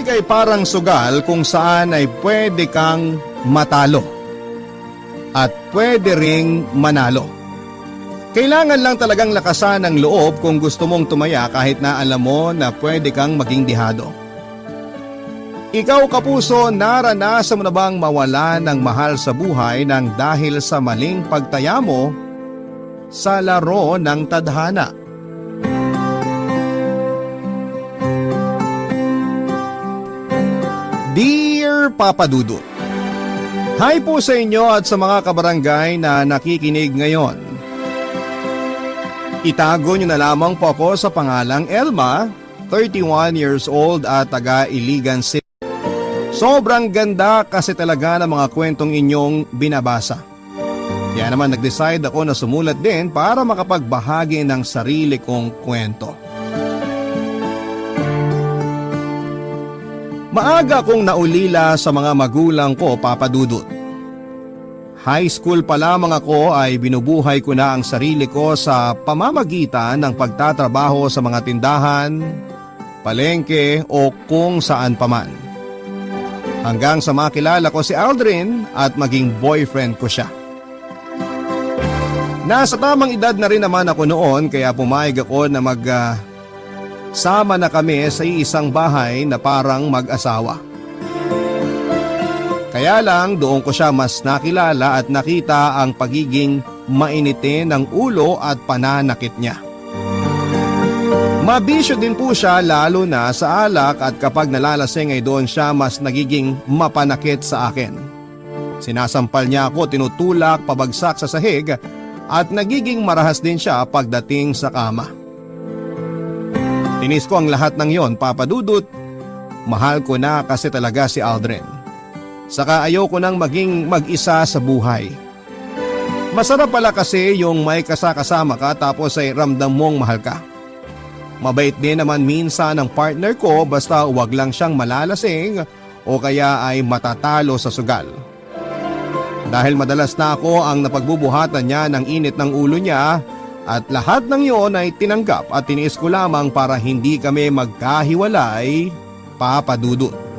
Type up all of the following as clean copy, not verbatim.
lamig ay parang sugal kung saan ay pwede kang matalo at pwede ring manalo. Kailangan lang talagang lakasan ang loob kung gusto mong tumaya kahit na alam mo na pwede kang maging dihado. Ikaw kapuso, naranasan mo na bang mawala ng mahal sa buhay nang dahil sa maling pagtaya mo sa laro ng tadhana? Dear Papa Dudut, hi po sa inyo at sa mga kabarangay na nakikinig ngayon. Itago niyo na lamang po ako sa pangalang Elma, 31 years old at taga Iligan City. Sobrang ganda kasi talaga ng mga kwentong inyong binabasa. Kaya naman nag-decide ako na sumulat din para makapagbahagi ng sarili kong kwento. Maaga akong naulila sa mga magulang ko, Papa Dudut. High school pa lamang ako ay binubuhay ko na ang sarili ko sa pamamagitan ng pagtatrabaho sa mga tindahan, palengke o kung saan paman. Hanggang sa makilala ko si Aldrin at maging boyfriend ko siya. Nasa tamang edad na rin naman ako noon kaya pumayag ako na sama na kami sa isang bahay na parang mag-asawa. Kaya lang doon ko siya mas nakilala at nakita ang pagiging mainite ng ulo at pananakit niya. Mabisyo din po siya lalo na sa alak at kapag nalalasing ay doon siya mas nagiging mapanakit sa akin. Sinasampal niya ako, tinutulak, pabagsak sa sahig at nagiging marahas din siya pagdating sa kama. Tinis ko ang lahat ng yon, Papa Dudut. Mahal ko na kasi talaga si Aldrin. Saka ayoko nang maging mag-isa sa buhay. Masarap pala kasi yung may kasama ka tapos ay ramdam mong mahal ka. Mabait din naman minsan ang partner ko basta huwag lang siyang malalasing o kaya ay matatalo sa sugal. Dahil madalas na ako ang napagbubuhatan niya ng init ng ulo niya at lahat ng iyon ay tinanggap at tiniis ko lamang para hindi kami magkahiwalay, Papa Dudut.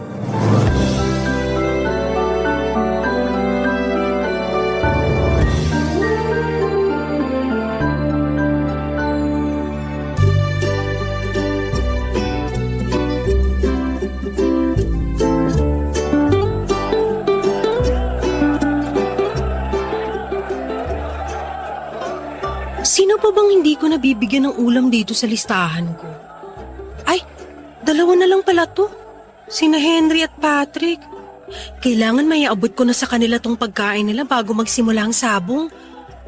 Sino pa bang hindi ko nabibigyan ng ulam dito sa listahan ko? Ay, dalawa na lang pala to. Sina Henry at Patrick. Kailangan may abot ko na sa kanila tong pagkain nila bago magsimula ang sabong.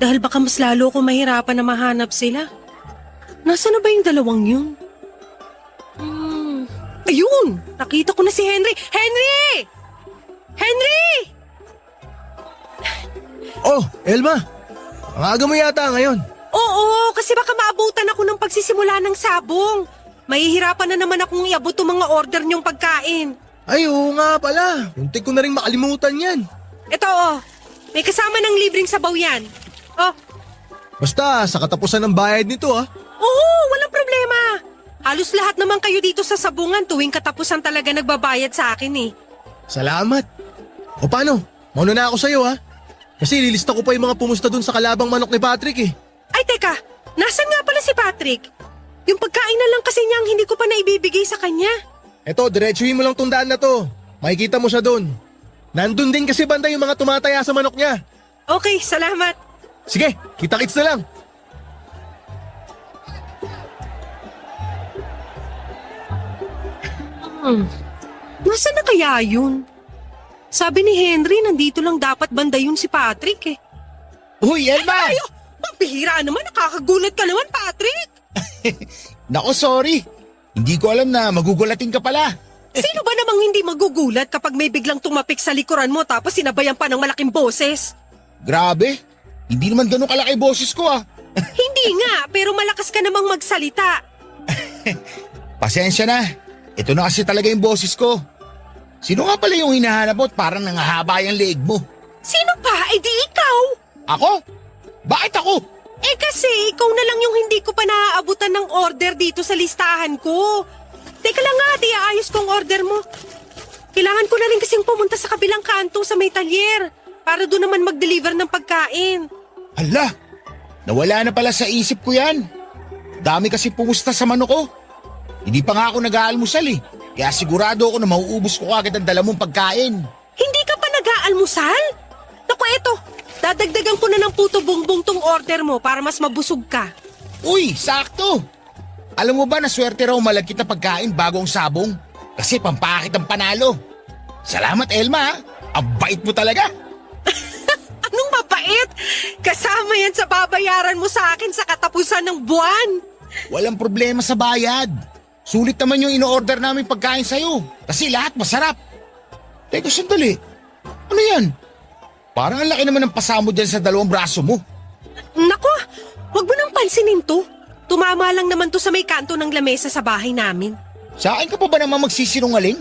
Dahil baka mas lalo ko mahirapan na mahanap sila. Nasaan na ba yung dalawang yun? Ayun! Nakita ko na si Henry! Henry! Henry! Oh, Elma! Ang aga mo yata ngayon. Oo, kasi baka maabutan ako ng pagsisimula ng sabong. Mahihirapan na naman akong iabot ang mga order niyong pagkain. Ay, oo nga pala. Muntik ko na rin makalimutan yan. Ito may kasama ng libreng sabaw yan. Oh, Basta sa katapusan ng bayad nito oo, walang problema. Halos lahat naman kayo dito sa sabungan tuwing katapusan talaga nagbabayad sa akin eh. Salamat. O paano? Mauna na ako sa'yo Kasi lilista ko pa yung mga pumusta dun sa kalabang manok ni Patrick Ay teka, nasan nga pala si Patrick? Yung pagkain na lang kasi niya ang hindi ko pa naibibigay sa kanya. Eto, diretsuhin mo lang tong daan na to. Makikita mo siya dun. Nandun din kasi banda yung mga tumataya sa manok niya. Okay, salamat. Sige, kita-kits na lang. Nasaan na kaya yun? Sabi ni Henry, nandito lang dapat banda yun si Patrick eh. Uy, Elma! Ay, pambihira naman, nakakagulat ka naman, Patrick. Nako, sorry. Hindi ko alam na magugulatin ka pala. Sino ba namang hindi magugulat kapag may biglang tumapik sa likuran mo tapos sinabayan pa ng malaking boses? Grabe. Hindi naman ganun kalaki boses ko Hindi nga, pero malakas ka namang magsalita. Pasensya na. Ito na kasi talaga yung boses ko. Sino nga pala yung hinahanap mo at parang nangahaba yung leeg mo? Sino pa? Eh di ikaw. Ako? Bakit ako? Eh kasi ikaw na lang yung hindi ko pa naaabutan ng order dito sa listahan ko. Teka lang nga, di aayos kong order mo. Kailangan ko na rin kasing pumunta sa kabilang kanto sa may talyer para doon naman mag-deliver ng pagkain. Hala, nawala na pala sa isip ko yan. Dami kasi pumusta sa manok ko. Hindi pa nga ako nag-aalmusal eh. Kaya sigurado ako na mauubos ko agad ang dala mong pagkain. Hindi ka pa nag-aalmusal? Naku, eto. Dadagdagan ko na ng puto bongbong tong order mo para mas mabusog ka. Uy, sakto! Alam mo ba na swerte raw malagkit na pagkain bago ang sabong? Kasi pampakit ang panalo. Salamat, Elma. Ha? Ang bait mo talaga. Anong mabait? Kasama yan sa babayaran mo sa akin sa katapusan ng buwan. Walang problema sa bayad. Sulit naman yung ino-order namin pagkain sa'yo. Kasi lahat masarap. Teka, sandali. Ano yan? Parang ang laki naman ng pasamo dyan sa dalawang braso mo. Naku, wag mo nang pansinin to. Tumama lang naman to sa may kanto ng lamesa sa bahay namin. Sa akin ka pa ba naman magsisinungaling?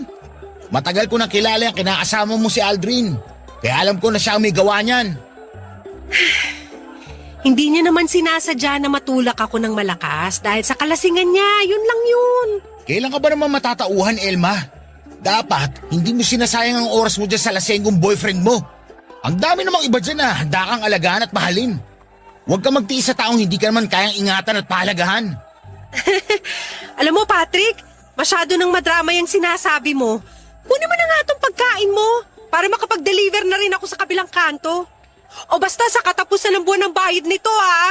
Matagal ko nang kilala yung kinakasama mo si Aldrin. Kaya alam ko na siya ang may gawa niyan. Hindi niya naman sinasadya na matulak ako ng malakas dahil sa kalasingan niya, yun lang yun. Kailan ka ba naman matatauhan, Elma? Dapat, hindi mo sinasayang ang oras mo dyan sa lasenggong boyfriend mo. Ang dami namang iba dyan na handa kang alagaan at mahalin. Huwag kang magtiis sa taong hindi ka naman kayang ingatan at pahalagahan. Alam mo, Patrick, masyado nang madrama yung sinasabi mo. Kunin mo na nga itong pagkain mo para makapag-deliver na rin ako sa kabilang kanto. O basta sa katapusan ng buwan ng bayad nito, ha?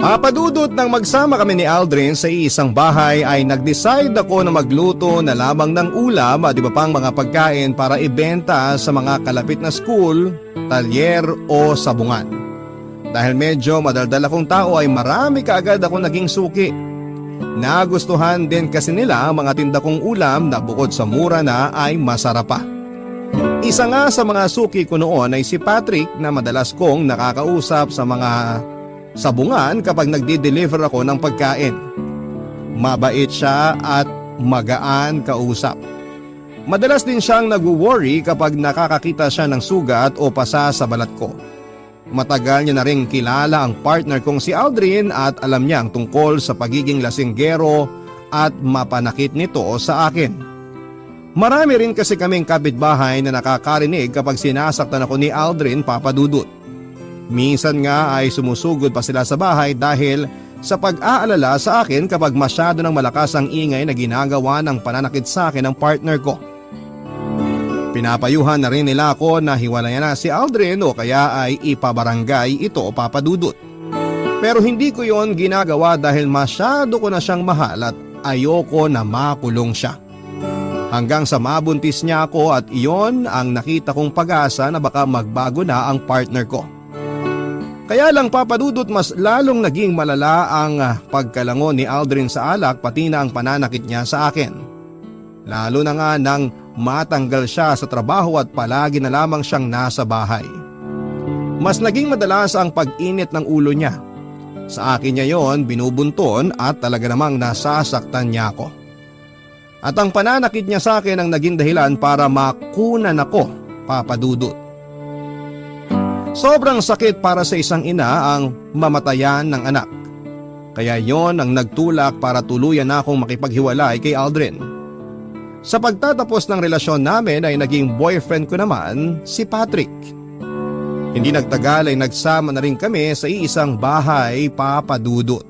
Papadudot nang magsama kami ni Aldrin sa iisang bahay ay nag-decide ako na magluto na lamang ng ulam at iba pang mga pagkain para ibenta sa mga kalapit na school, talyer o sabungan. Dahil medyo madaldal akong tao ay marami kaagad ako naging suki. Nagustuhan din kasi nila ang mga tinda kong ulam na bukod sa mura na ay masarap pa. Isa nga sa mga suki ko noon ay si Patrick na madalas kong nakakausap sa mga sabungan kapag nagdi-deliver ako ng pagkain. Mabait siya at magaan kausap. Madalas din siyang nag-worry kapag nakakakita siya ng sugat o pasa sa balat ko. Matagal niya na rin kilala ang partner kong si Aldrin at alam niya ang tungkol sa pagiging lasinggero at mapanakit nito sa akin. Marami rin kasi kaming kapitbahay na nakakarinig kapag sinasaktan ako ni Aldrin, Papadudot. Minsan nga ay sumusugod pa sila sa bahay dahil sa pag-aalala sa akin kapag masyado ng malakas ang ingay na ginagawa ng pananakit sa akin ng partner ko. Pinapayuhan na rin nila ako na hiwalayan na si Aldrin o kaya ay ipabarangay ito, Papadudot. Pero hindi ko yon ginagawa dahil masyado ko na siyang mahal at ayoko na makulong siya. Hanggang sa mabuntis niya ako at iyon ang nakita kong pag-asa na baka magbago na ang partner ko. Kaya lang, Papadudot, mas lalong naging malala ang pagkalangon ni Aldrin sa alak pati na ang pananakit niya sa akin. Lalo na nga nang matanggal siya sa trabaho at palagi na lamang siyang nasa bahay. Mas naging madalas ang pag-init ng ulo niya. Sa akin niya yon binubunton at talaga namang nasasaktan niya ako. At ang pananakit niya sa akin ang naging dahilan para makunan ako, Papadudot. Sobrang sakit para sa isang ina ang mamatayan ng anak. Kaya yon ang nagtulak para tuluyan na akong makipaghiwalay kay Aldrin. Sa pagtatapos ng relasyon namin ay naging boyfriend ko naman si Patrick. Hindi nagtagal ay nagsama na rin kami sa iisang bahay, Papadudot.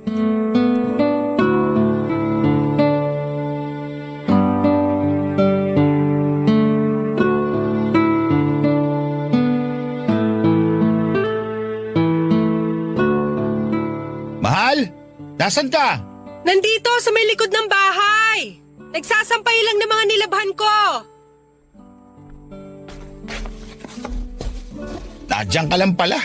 Mahal, nasan ka? Nandito sa may likod ng bahay. Nagsasampay lang ng mga nilabhan ko. Nandiyan ka lang pala.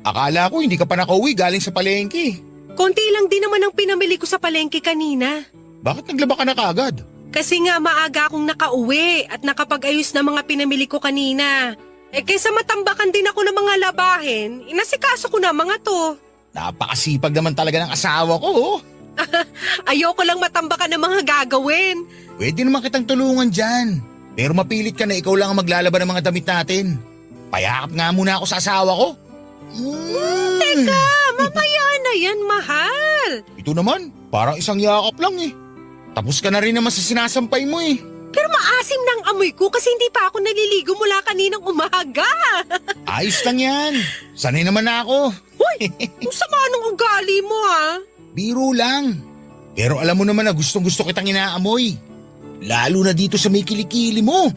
Akala ko hindi ka pa nakauwi galing sa palengke. Konti lang din naman ang pinamili ko sa palengke kanina. Bakit naglaba ka na kaagad? Kasi nga maaga akong nakauwi at nakapag-ayos na mga pinamili ko kanina. Kaysa matambakan din ako ng mga labahin, inasikaso ko na mga to. Napakasipag naman talaga ng asawa ko. Ayoko lang matambakan ng mga gagawin. Pwede naman kitang tulungan dyan. Pero mapilit ka na ikaw lang ang maglalaba ng mga damit natin. Payakap nga muna ako sa asawa ko. Teka, mamaya na yan, mahal. Ito naman, parang isang yakap lang eh. Tapos ka na rin naman sa sinasampay mo eh. Pero maasim na ang amoy ko kasi hindi pa ako naliligo mula kaninang umaga. Ayos lang yan. Sanay naman na ako. Hoy, ang sama ng ugali mo ha. Biro lang. Pero alam mo naman na gustong-gusto kitang inaamoy. Lalo na dito sa may kilikili mo.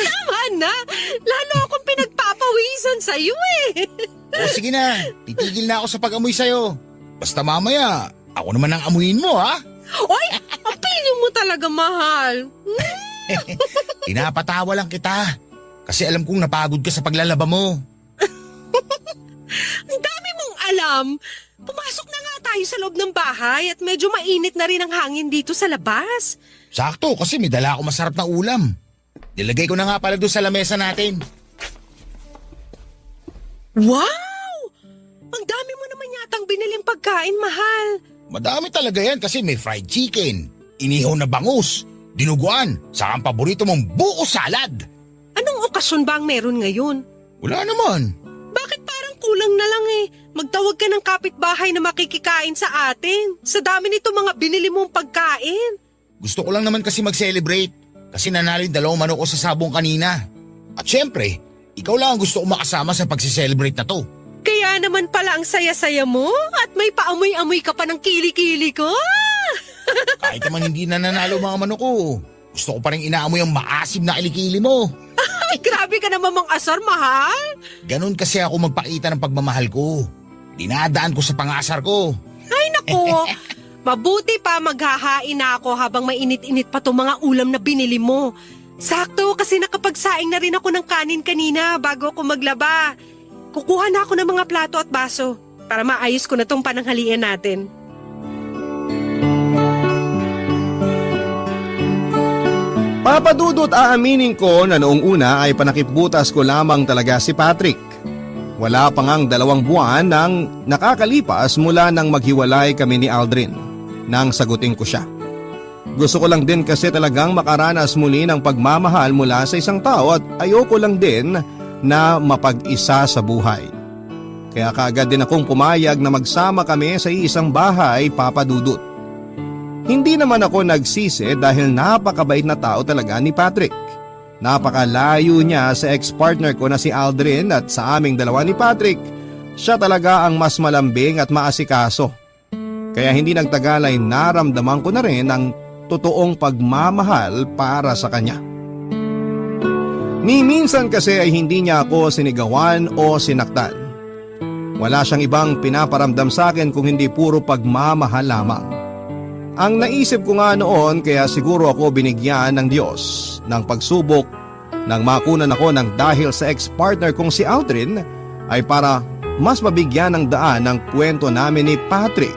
Tama na, lalo akong pinagpapawisan sa'yo eh. O sige na, titigil na ako sa pag-amoy sa'yo. Basta mamaya, ako naman ang amuyin mo ha. Oy, ang piling mo talaga mahal. Pinapatawa lang kita. Kasi alam kong napagod ka sa paglalaba mo. Ang dami mong alam. Pumasok na nga tayo sa loob ng bahay at medyo mainit na rin ang hangin dito sa labas. Sakto kasi may dala ako masarap na ulam. Nilagay ko na nga pala doon sa lamesa natin. Wow! Ang dami mo naman yatang biniling pagkain, mahal. Madami talaga yan kasi may fried chicken, inihaw na bangus, dinuguan, saka ang paborito mong buko salad. Anong okasyon ba ang meron ngayon? Wala naman. Bakit parang kulang na lang eh? Magtawag ka ng kapitbahay na makikikain sa atin. Sa dami nito mga binili mong pagkain. Gusto ko lang naman kasi mag-celebrate kasi nanalo yung 2 manok ko sa sabong kanina. At syempre, ikaw lang ang gusto ko makasama sa pagsi-celebrate na to. Kaya naman pala ang saya-saya mo at may paamoy-amoy ka pa ng kili-kili ko. Kahit naman hindi na nanalo mga manok ko, gusto ko pa rin inaamoy ang maasim na kilikili mo. Ay, grabe ka naman mang asar, mahal. Ganon kasi ako magpakita ng pagmamahal ko. Dinadaan ko sa pangasar ko. Ay, nako. Mabuti pa maghahain na ako habang mainit-init pa itong mga ulam na binili mo. Sakto kasi nakapagsaing na rin ako ng kanin kanina bago ako maglaba. Kukuha na ako ng mga plato at baso para maayos ko na tong pananghalian natin. Papadudot aaminin ko na noong una ay panakipbutas ko lamang talaga si Patrick. Wala pa ngang 2 buwan nang nakakalipas mula nang maghiwalay kami ni Aldrin nang sagutin ko siya. Gusto ko lang din kasi talagang makaranas muli ng pagmamahal mula sa isang tao at ayoko lang din na mapag-isa sa buhay. Kaya kaagad din akong pumayag na magsama kami sa isang bahay, Papa Dudut. Hindi naman ako nagsisi dahil napakabait na tao talaga ni Patrick. Napakalayo niya sa ex-partner ko na si Aldrin at sa aming dalawa ni Patrick, siya talaga ang mas malambing at maasikaso. Kaya hindi nagtagal ay naramdaman ko na rin ang totoong pagmamahal para sa kanya. Ni minsan kasi ay hindi niya ako sinigawan o sinaktan. Wala siyang ibang pinaparamdam sa akin kung hindi puro pagmamahal lamang. Ang naisip ko nga noon kaya siguro ako binigyan ng Diyos ng pagsubok nang makunan ako ng dahil sa ex-partner kong si Aldrin ay para mas mabigyan ng daan ng kwento namin ni Patrick,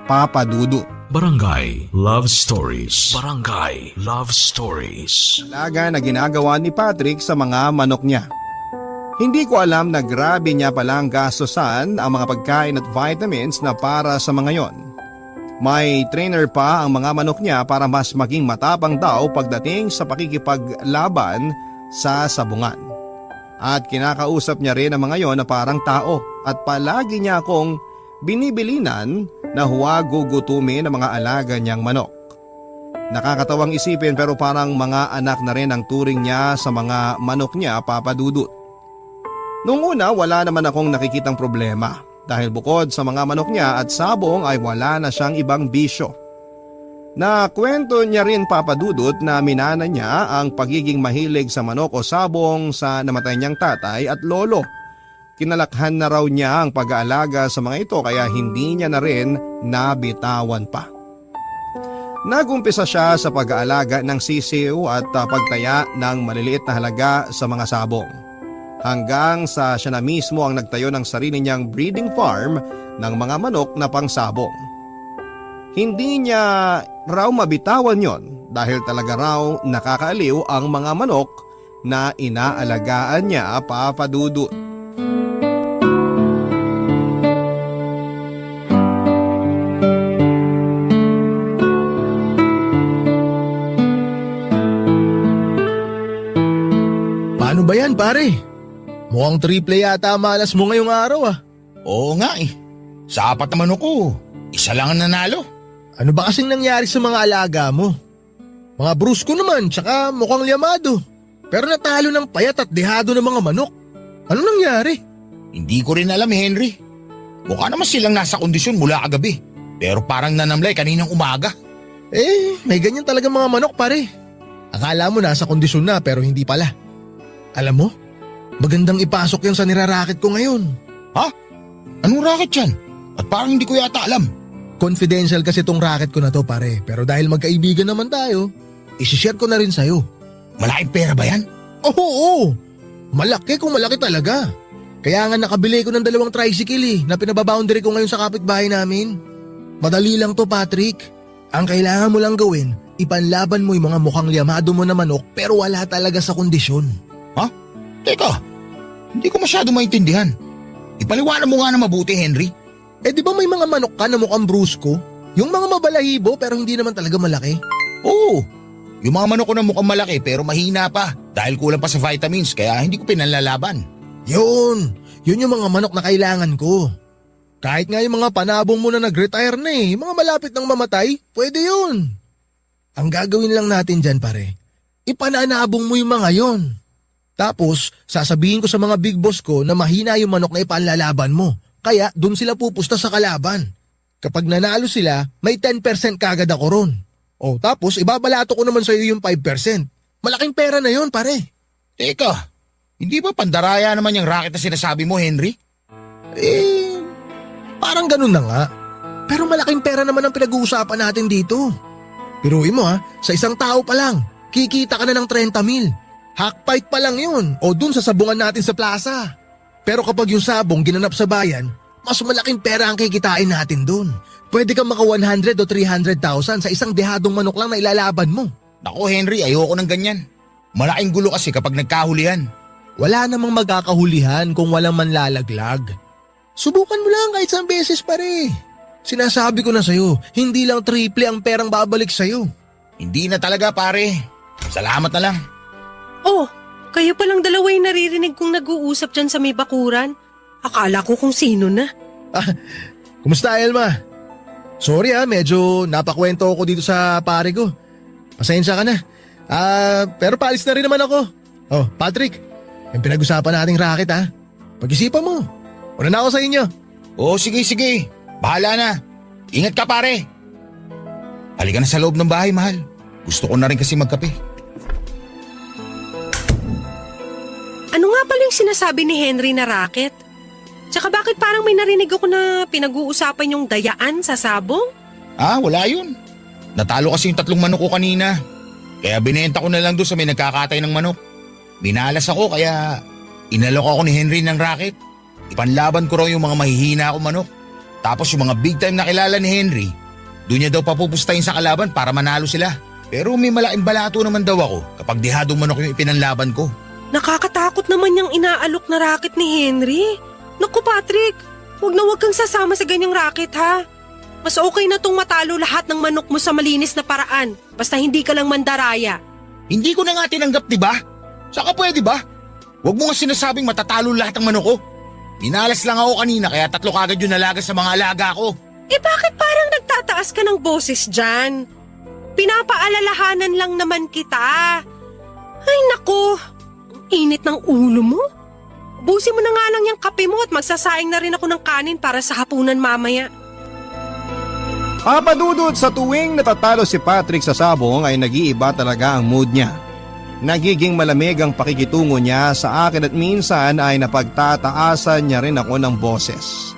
Papa Dudut. Barangay Love Stories. Barangay Love Stories. Alaga na ginagawa ni Patrick sa mga manok niya. Hindi ko alam na grabe niya palang gastosan ang mga pagkain at vitamins na para sa mga yon. May trainer pa ang mga manok niya para mas maging matapang daw pagdating sa pakikipaglaban sa sabungan. At kinakausap niya rin ang mga yon na parang tao at palagi niya akong binibilinan na huwag gugutumin ang mga alaga niyang manok. Nakakatawang isipin pero parang mga anak na rin ang turing niya sa mga manok niya, Papa Dudut. Noong una wala naman akong nakikitang problema dahil bukod sa mga manok niya at sabong ay wala na siyang ibang bisyo. Nakwento niya rin, Papa Dudut, na minana niya ang pagiging mahilig sa manok o sabong sa namatay niyang tatay at lolo. Kinalakhan na raw niya ang pag-aalaga sa mga ito kaya hindi niya na rin nabitawan pa. Nagumpisa siya sa pag-aalaga ng sisiw at pagtaya ng maliliit na halaga sa mga sabong. Hanggang sa siya na mismo ang nagtayo ng sarili niyang breeding farm ng mga manok na pangsabong. Hindi niya raw mabitawan yon dahil talaga raw nakakaaliw ang mga manok na inaalagaan niya, Papa Dudut. Paano ba yan, pare? Mukhang triple yata malas mo ngayong araw ah. Oo nga eh. Sa 4 na manok ko, isa lang ang nanalo. Ano ba kasing nangyari sa mga alaga mo? Mga brusko naman, tsaka mukhang liyamado. Pero natalo ng payat at dehado ng mga manok. Ano nangyari? Hindi ko rin alam, Henry. Mukha naman silang nasa kondisyon mula kagabi. Pero parang nanamlay kaninang umaga. May ganyan talaga mga manok pare. Akala mo nasa kondisyon na pero hindi pala. Alam mo, magandang ipasok yan sa niraraket ko ngayon. Ha? Anong racket yan? At parang hindi ko yata alam. Confidential kasi tong racket ko na to pare. Pero dahil magkaibigan naman tayo, isishare ko na rin sa'yo. Malaking pera ba yan? Oo. Malaki kung malaki talaga. Kaya nga nakabili ko ng 2 tricycle na pinababoundary ko ngayon sa kapitbahay namin. Madali lang to Patrick. Ang kailangan mo lang gawin, ipanlaban mo yung mga mukhang liyamado mo na manok pero wala talaga sa kondisyon. Ha? Teka, hindi ko masyado maintindihan. Ipaliwanag mo nga na mabuti, Henry. Di ba may mga manok ka na mukhang brusko? Yung mga mabalahibo pero hindi naman talaga malaki? Oo. Yung mga manok ko na mukhang malaki pero mahina pa dahil kulang pa sa vitamins kaya hindi ko pinanlalaban. Yun yung mga manok na kailangan ko. Kahit nga yung mga panabong mo na nag-retire na mga malapit nang mamatay, pwede yun. Ang gagawin lang natin dyan pare, ipananabong mo yung mga yon. Tapos sasabihin ko sa mga big boss ko na mahina yung manok na ipanlalaban mo, kaya dun sila pupusta sa kalaban. Kapag nanalo sila, may 10% kagad ako ron. Tapos ibabalato ko naman sa iyo yung 5%. Malaking pera na yon pare. Teka, hindi ba pandaraya naman yung racket na sinasabi mo, Henry? Parang ganun na nga. Pero malaking pera naman ang pinag-uusapan natin dito. Piruin mo sa isang tao pa lang, kikita ka na ng 30,000. Hackpipe pa lang yun o dun sa sabungan natin sa plaza. Pero kapag yung sabong ginanap sa bayan, mas malaking pera ang kikitain natin dun. Pwede kang maka 100 o 300,000 sa isang dehadong manok lang na ilalaban mo. Nako Henry, ayoko ng ganyan. Malaking gulo kasi kapag nagkahulihan. Wala namang magkakahulihan kung walang manlalaglag. Subukan mo lang kahit isang beses pare. Sinasabi ko na sa'yo, hindi lang triple ang perang babalik sa'yo. Hindi na talaga pare. Salamat na lang. Oh, kayo palang dalawa yung naririnig kong nag-uusap dyan sa may bakuran. Akala ko kung sino na. Kumusta Elma? Sorry medyo napakwento ako dito sa pare ko. Pasensya ka na. Pero paalis na rin naman ako. Patrick, yung pinag-usapan nating racket pag-isipan mo. Una na ako sa inyo. Sige. Bahala na. Ingat ka pare. Halika na sa loob ng bahay, mahal. Gusto ko na rin kasi magkape. Ano nga pala yung sinasabi ni Henry na racket? Tsaka bakit parang may narinig ako na pinag-uusapan yung dayaan sa sabong? Wala yun. Natalo kasi yung 3 manok ko kanina. Kaya binenta ko na lang doon sa may nagkakatay ng manok. Minalas ako kaya inalok ako ni Henry ng racket. Ipanlaban ko raw yung mga mahihina ako manok. Tapos yung mga big time na kilala ni Henry, doon niya daw papupustahin sa kalaban para manalo sila. Pero may malaking balato naman daw ako kapag dihadong manok yung ipinanlaban ko. Nakakatakot naman yung inaalok na racket ni Henry. Naku Patrick, huwag kang sasama sa ganyang racket ha. Mas okay na tong matalo lahat ng manok mo sa malinis na paraan. Basta hindi ka lang mandaraya. Hindi ko na nga tinanggap, diba? Saka pwede ba? Huwag mo nga sinasabing matatalo lahat ng manok ko. Minalas lang ako kanina kaya 3 kagad yung nalaga sa mga alaga ko. Bakit parang nagtataas ka ng boses dyan? Pinapaalalahanan lang naman kita. Ay naku, init ng ulo mo. Busin mo na nga lang yung kape mo at magsasaing na rin ako ng kanin para sa hapunan mamaya. Papadudod sa tuwing natatalo si Patrick sa sabong ay nag-iiba talaga ang mood niya. Nagiging malamig ang pakikitungo niya sa akin at minsan ay napagtataasan niya rin ako ng boses.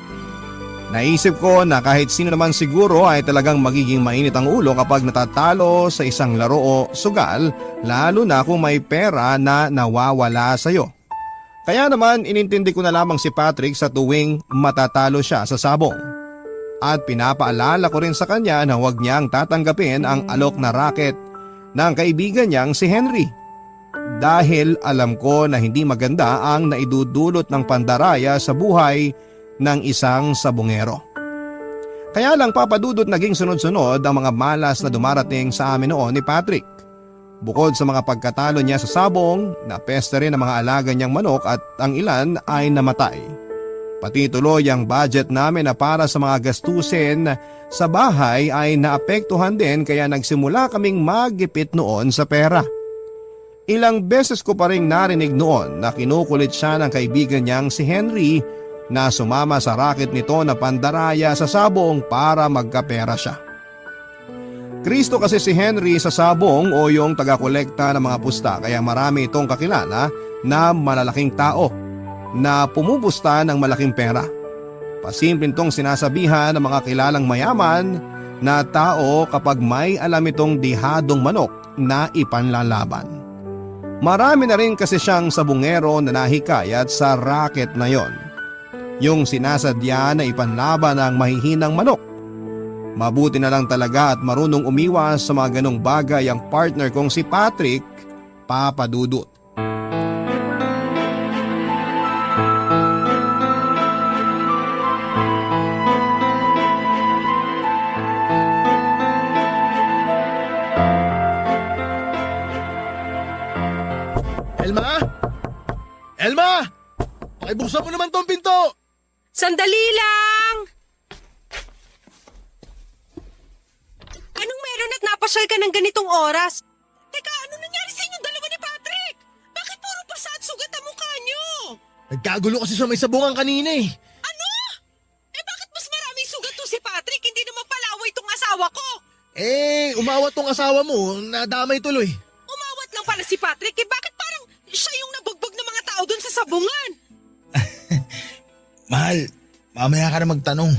Naisip ko na kahit sino naman siguro ay talagang magiging mainit ang ulo kapag natatalo sa isang laro o sugal, lalo na kung may pera na nawawala sa'yo. Kaya naman inintindi ko na lamang si Patrick sa tuwing matatalo siya sa sabong. At pinapaalala ko rin sa kanya na huwag niyang tatanggapin ang alok na racket ng kaibigan niyang si Henry. Dahil alam ko na hindi maganda ang naidudulot ng pandaraya sa buhay ng isang sabongero. Kaya lang papadudot naging sunod-sunod ang mga malas na dumarating sa amin noon ni Patrick. Bukod sa mga pagkatalo niya sa sabong, napeste rin ang mga alaga niyang manok at ang ilan ay namatay. Pati tuloy ang budget namin na para sa mga gastusin sa bahay ay naapektuhan din kaya nagsimula kaming maggipit noon sa pera. Ilang beses ko pa rin narinig noon na kinukulit siya ng kaibigan niyang si Henry na sumama sa racket nito na pandaraya sa sabong para magkapera siya. Kristo kasi si Henry sa sabong o yung taga-kolekta ng mga pusta kaya marami itong kakilala na malalaking tao na pumupusta ng malaking pera. Pasimpleng tong sinasabihan ng mga kilalang mayaman na tao kapag may alam itong dihadong manok na ipanlalaban. Marami na rin kasi siyang sabungero na nahikayat sa racket na yon. Yung sinasadya na ipanlaban ang mahihinang manok. Mabuti na lang talaga at marunong umiwas sa mga ganong bagay ang partner kong si Patrick, Papa Dudut. Elma? Elma! Pakibuksan mo naman tong pinto! Sandali lang! Anong meron at napasyal ka ng ganitong oras? Teka, ano nangyari sa inyong dalawa ni Patrick? Bakit puro basa at sugat ang mukha niyo? Nagkagulo kasi sa may sabungan kanina eh. Ano? Eh bakit mas maraming sugat to si Patrick? Hindi naman palaway itong asawa ko. Umawat tong asawa mo, nadamay tuloy. Umawat lang pala si Patrick. Eh bakit parang siya yung nabugbog ng mga tao doon sa sabungan? Mahal, mamaya ka na magtanong.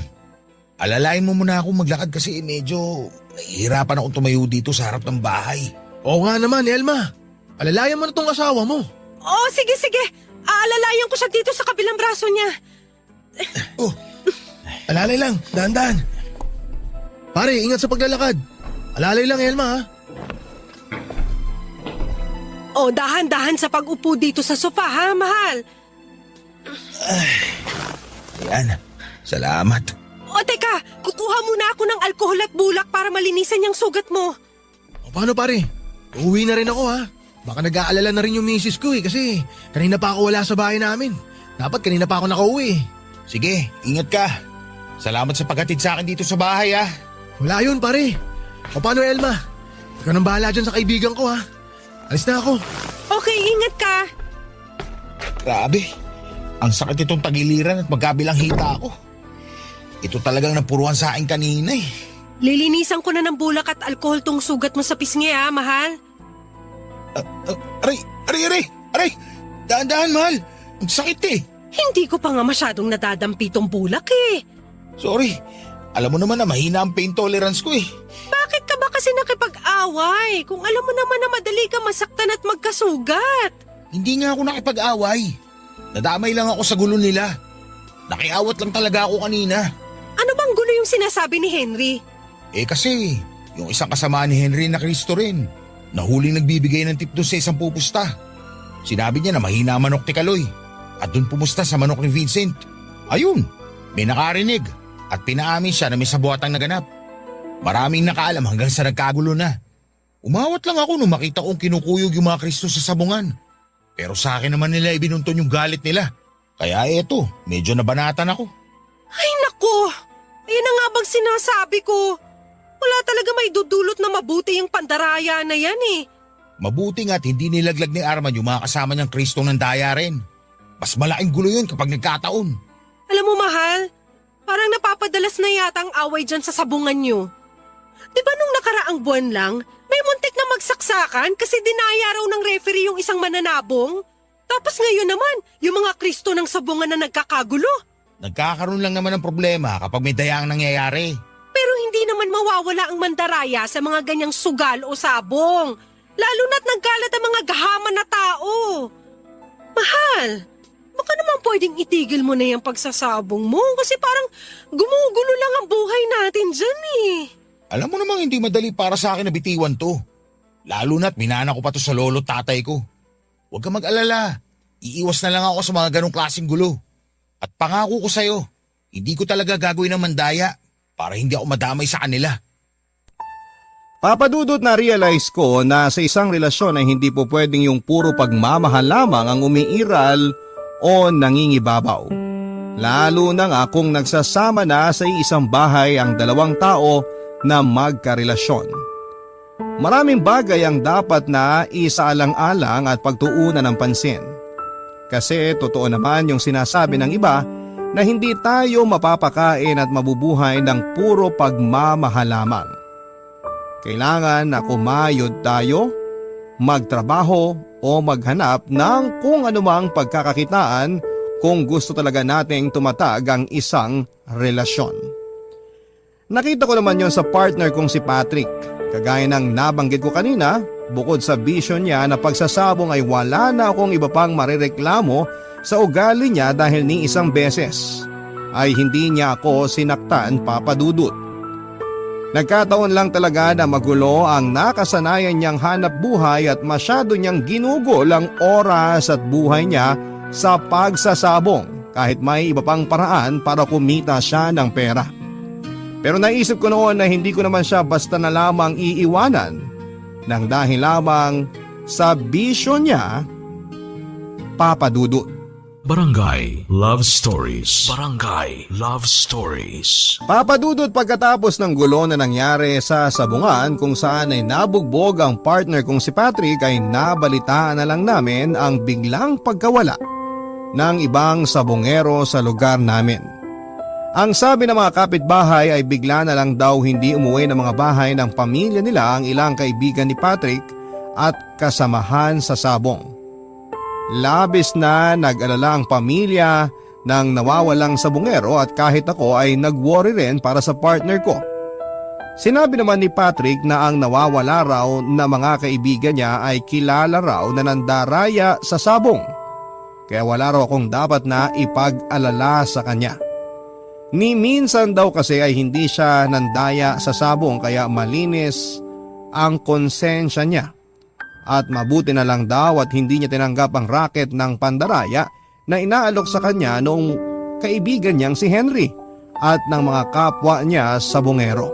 Alalayan mo muna ako maglakad kasi medyo nahihirapan akong tumayo dito sa harap ng bahay. Oo nga naman, Elma. Alalayan mo na tong asawa mo. Oh, sige. Aalalayan ko siya dito sa kabilang braso niya. Oh, alalay lang, dahan-dahan. Pare, ingat sa paglalakad. Alalay lang, Elma ha. Oh, dahan-dahan sa pag-upo dito sa sofa ha, mahal. Ayan, salamat. O teka, kukuha muna ako ng alkohol at bulak para malinisan yung sugat mo. O paano pare? Uuwi na rin ako ha. Baka nag-aalala na rin yung misis ko eh kasi kanina pa ako wala sa bahay namin. Dapat kanina pa ako nakauwi eh. Sige, ingat ka. Salamat sa paghatid sa akin dito sa bahay ah. Wala yun pare. O paano Elma? Ikaw nang bahala dyan sa kaibigan ko ha. Alis na ako. Okay, ingat ka. Grabe, ang sakit itong tagiliran at magkabilang hita ako. Ito talagang napuruan sa akin kanina eh. Lilinisan ko na ng bulak at alkohol tong sugat mo sa pisngi ha, mahal. Aray! Daan-daan, mahal. Ang sakit eh. Hindi ko pa nga masyadong nadadampi tong bulak eh. Sorry, alam mo naman na mahina ang pain tolerance ko eh. Bakit ka ba kasi nakipag-away? Kung alam mo naman na madali ka masaktan at magkasugat. Hindi nga ako nakipag-away. Nadamay lang ako sa gulo nila. Nakiawat lang talaga ako kanina. Ano bang gulo yung sinasabi ni Henry? Eh kasi, yung isang kasama ni Henry na Cristo rin, nahuling nagbibigay ng tip doon sa isang pupusta. Sinabi niya na mahina ang manok ni Kaloy at doon pumusta sa manok ni Vincent. Ayun, may nakarinig at pinaamin siya na may sabuatang naganap. Maraming nakaalam hanggang sa nagkagulo na. Umawat lang ako nung makita kong kinukuyog yung mga Kristo sa sabungan. Pero sa akin naman nila ibinunton yung galit nila. Kaya eto, medyo nabanatan ako. Ay nako, ayun na nga bang sinasabi ko. Wala talaga may dudulot na mabuti yung pandaraya na yan eh. Mabuti nga't hindi nilaglag ni Arman yung mga kasama niyang Kristong ng daya rin. Mas malaking gulo yun kapag nagkataon. Alam mo mahal, parang napapadalas na yata ang away dyan sa sabungan nyo. Di ba nung nakaraang buwan lang, may muntik na magsaksakan kasi dinaya raw ng referee yung isang mananabong? Tapos ngayon naman, yung mga Kristo ng sabungan na nagkakagulo. Nagkakaroon lang naman ng problema kapag may dayaang nangyayari. Pero hindi naman mawawala ang mandaraya sa mga ganyang sugal o sabong. Lalo na't nagkalat ang mga gahaman na tao. Mahal, baka naman pwedeng itigil mo na yung pagsasabong mo kasi parang gumugulo lang ang buhay natin dyan eh. Alam mo namang hindi madali para sa akin na bitiwan to. Lalo na't minana ko pa to sa lolo tatay ko. Huwag ka mag-alala. Iiwas na lang ako sa mga ganong klaseng gulo. At pangako ko sa'yo, hindi ko talaga gagawin ng mandaya para hindi ako madamay sa kanila. Papadudot na realize ko na sa isang relasyon ay hindi po pwedeng yung puro pagmamahal lamang ang umiiral o nangingibabaw. Lalo na nga kung nagsasama na sa isang bahay ang dalawang tao na magkarelasyon. Maraming bagay ang dapat na isaalang-alang at pagtuunan ng pansin. Kasi totoo naman yung sinasabi ng iba na hindi tayo mapapakain at mabubuhay ng puro pagmamahal lamang. Kailangan na kumayod tayo, magtrabaho o maghanap ng kung anumang pagkakakitaan kung gusto talaga nating tumatag ang isang relasyon. Nakita ko naman yon sa partner kong si Patrick. Kagaya ng nabanggit ko kanina, bukod sa vision niya na pagsasabong ay wala na akong iba pang marereklamo sa ugali niya dahil ni isang beses ay hindi niya ako sinaktan, Papa Dudut. Nagkataon lang talaga na magulo ang nakasanayan niyang hanap buhay at masyado niyang ginugol ang oras at buhay niya sa pagsasabong kahit may iba pang paraan para kumita siya ng pera. Pero naisip ko noon na hindi ko naman siya basta na lamang iiwanan nang dahil lamang sa bisyo niya, Papa Dudut. Barangay Love Stories. Barangay Love Stories. Papa Dudut, pagkatapos ng gulo na nangyari sa sabungan kung saan ay nabugbog ang partner kong si Patrick ay nabalitaan na lang namin ang biglang pagkawala ng ibang sabungero sa lugar namin. Ang sabi ng mga kapitbahay ay bigla na lang daw hindi umuwi ng mga bahay ng pamilya nila ang ilang kaibigan ni Patrick at kasamahan sa sabong. Labis na nag-alala ang pamilya ng nawawalang sabungero at kahit ako ay nag-worry rin para sa partner ko. Sinabi naman ni Patrick na ang nawawala raw na mga kaibigan niya ay kilala raw na nandaraya sa sabong. Kaya wala raw akong dapat na ipag-alala sa kanya. Ni minsan daw kasi ay hindi siya nandaya sa sabong kaya malinis ang konsensya niya. At mabuti na lang daw at hindi niya tinanggap ang racket ng pandaraya na inaalok sa kanya noong kaibigan niyang si Henry at ng mga kapwa niya sa bungero.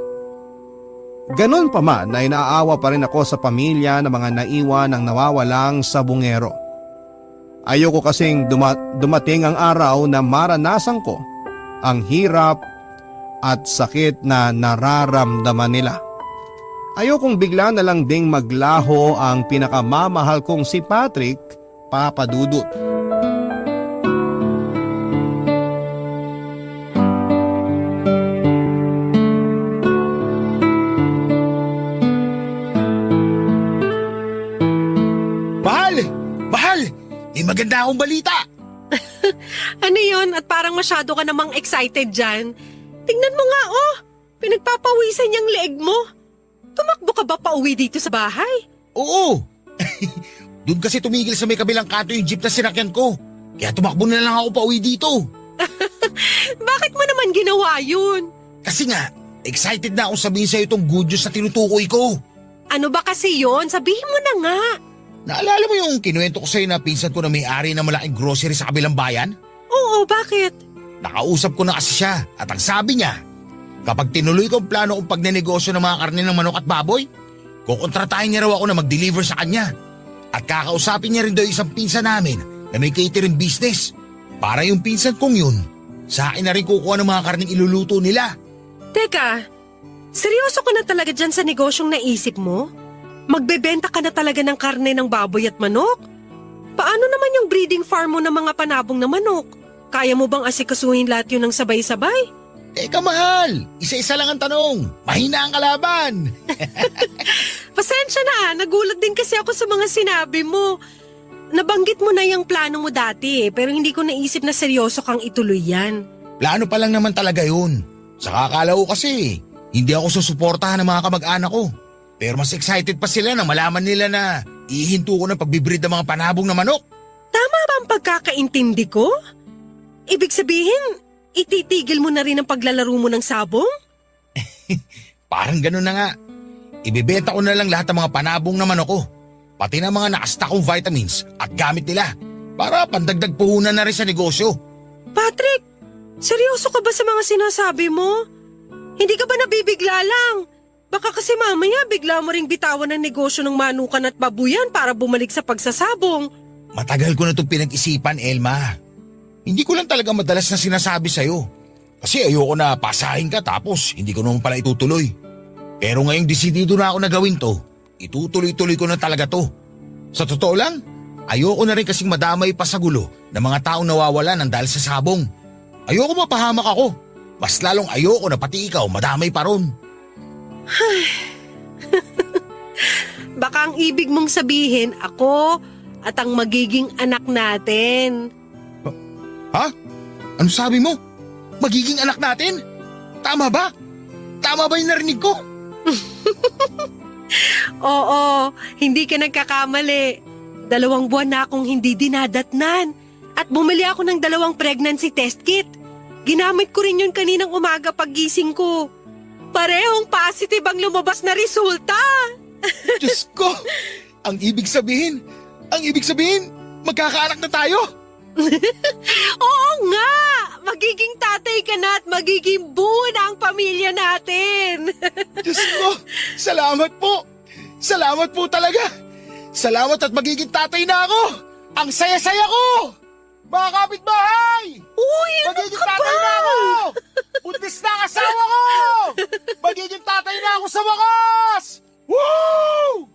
Ganon pa man ay naaawa pa rin ako sa pamilya ng mga naiwan ng nawawalang sabungero. Ayoko kasing dumating ang araw na maranasan ko ang hirap at sakit na nararamdaman nila. Ayokong bigla na lang ding maglaho ang pinakamamahal kong si Patrick, Papa Dudut. Mahal! Mahal! May maganda akong balita! Ano yon? At parang masyado ka namang excited dyan. Tingnan mo nga oh, pinagpapawisan niyang leeg mo. Tumakbo ka ba pauwi dito sa bahay? Oo! Doon kasi tumigil sa may kabilang kanto yung jeep na sinakyan ko. Kaya tumakbo na lang ako pauwi dito. Bakit mo naman ginawa yun? Kasi nga, excited na akong sabihin sa'yo itong good news na tinutukoy ko. Ano ba kasi yon? Sabihin mo na nga. Naalala mo yung kinuwento ko sa'yo na pinsan ko na may-ari ng malaking grocery sa kabilang bayan? Oo, bakit? Nakausap ko na kasi siya at ang sabi niya, kapag tinuloy ko ang plano kong pagnenegosyo ng mga karne ng manok at baboy, kukontratahin niya raw ako na mag-deliver sa kanya. At kakausapin niya rin daw isang pinsan namin na may catering business. Para yung pinsan kong yun, sa akin na rin kukuha ng mga karneng iluluto nila. Teka, seryoso ka na talaga dyan sa negosyong naisip mo? Magbebenta ka na talaga ng karne ng baboy at manok? Paano naman yung breeding farm mo ng mga panabong na manok? Kaya mo bang asikasuhin lahat yun ng sabay-sabay? Teka mahal, isa-isa lang ang tanong. Mahina ang kalaban. Pasensya na, nagulat din kasi ako sa mga sinabi mo. Nabanggit mo na yung plano mo dati pero hindi ko naisip na seryoso kang ituloy yan. Plano pa lang naman talaga yun. Sa akala ko kasi, hindi ako susuportahan ng mga kamag-anak ko. Pero mas excited pa sila na malaman nila na ihinto ko ng pagbibreed ng mga panabong na manok. Tama ba ang pagkakaintindi ko? Ibig sabihin, ititigil mo na rin ang paglalaro mo ng sabong? Parang ganun na nga. Ibebenta ko na lang lahat ng mga panabong na manok ko. Pati na mga nakasta kong vitamins at gamit nila para pandagdag puhunan na rin sa negosyo. Patrick, seryoso ka ba sa mga sinasabi mo? Hindi ka ba nabibigla lang? Baka kasi mamaya bigla mo ring bitawan ang negosyo ng manukan at babuyan para bumalik sa pagsasabong. Matagal ko na itong pinag-isipan, Elma. Hindi ko lang talaga madalas na sinasabi sa'yo. Kasi ayoko na pasahin ka tapos hindi ko naman pala itutuloy. Pero ngayong desidido na ako na gawin to, itutuloy-tuloy ko na talaga to. Sa totoo lang, ayoko na rin kasing madamay pa sa gulo ng mga taong nawawala ng dahil sa sabong. Ayoko mapahamak ako. Mas lalong ayoko na pati ikaw madamay pa ron. Baka ang ibig mong sabihin, ako at ang magiging anak natin. Ha? Ano sabi mo? Magiging anak natin? Tama ba? Tama ba yung narinig ko? Oo, hindi ka nagkakamali. 2 buwan na akong hindi dinadatnan. At bumili ako ng 2 pregnancy test kit. Ginamit ko rin yun kaninang umaga paggising ko. Parehong positive ang lumabas na resulta. Diyos ko! Ang ibig sabihin, magkakaanak na tayo? Oo nga! Magiging tatay ka na at magiging buo na ang pamilya natin. Diyos ko! Salamat po! Salamat po talaga! Salamat at magiging tatay na ako! Ang saya-saya ko! Mga kapitbahay! Uy, ano Magiging ka tatay ba? na ako! Buntis na ang asawa ko! Magiging tatay na ako sa wakas! Woo!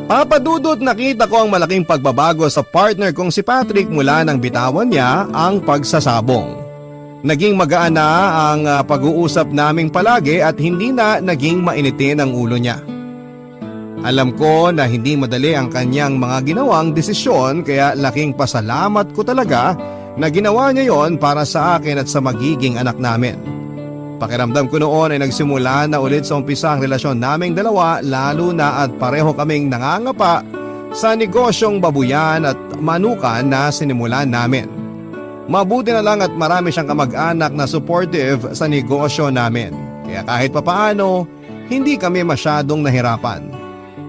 Papa Dudut, nakita ko ang malaking pagbabago sa partner kong si Patrick mula nang bitawan niya ang pagsasabong. Naging magaan na ang pag-uusap naming palagi at hindi na naging mainitin ang ulo niya. Alam ko na hindi madali ang kanyang mga ginawang desisyon kaya laking pasalamat ko talaga na ginawa niya yon para sa akin at sa magiging anak namin. Pakiramdam ko noon ay nagsimula na ulit sa umpisa ang relasyon naming dalawa lalo na at pareho kaming nangangapa sa negosyong babuyan at manukan na sinimulan namin. Mabuti na lang at marami siyang kamag-anak na supportive sa negosyo namin. Kaya kahit papaano, hindi kami masyadong nahirapan.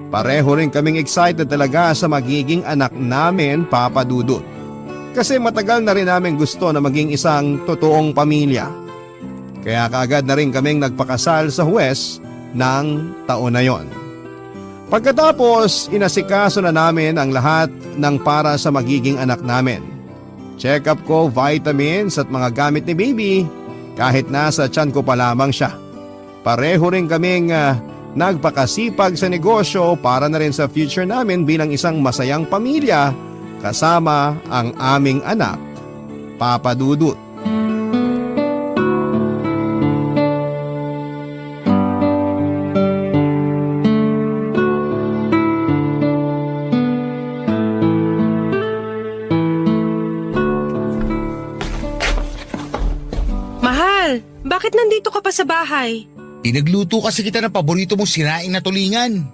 Pareho rin kaming excited talaga sa magiging anak namin, Papa Dudut. Kasi matagal na rin namin gusto na maging isang totoong pamilya. Kaya kaagad na rin kaming nagpakasal sa Huwes ng taon na yon. Pagkatapos, inasikaso na namin ang lahat ng para sa magiging anak namin. Check up ko, vitamins at mga gamit ni baby kahit nasa tiyan ko pa lamang siya. Pareho rin kaming nagpakasipag sa negosyo para na rin sa future namin bilang isang masayang pamilya kasama ang aming anak, Papa Dudut. Mahal, bakit nandito ka pa sa bahay? Pinagluto kasi kita ng paborito mong sinaing na tulingan.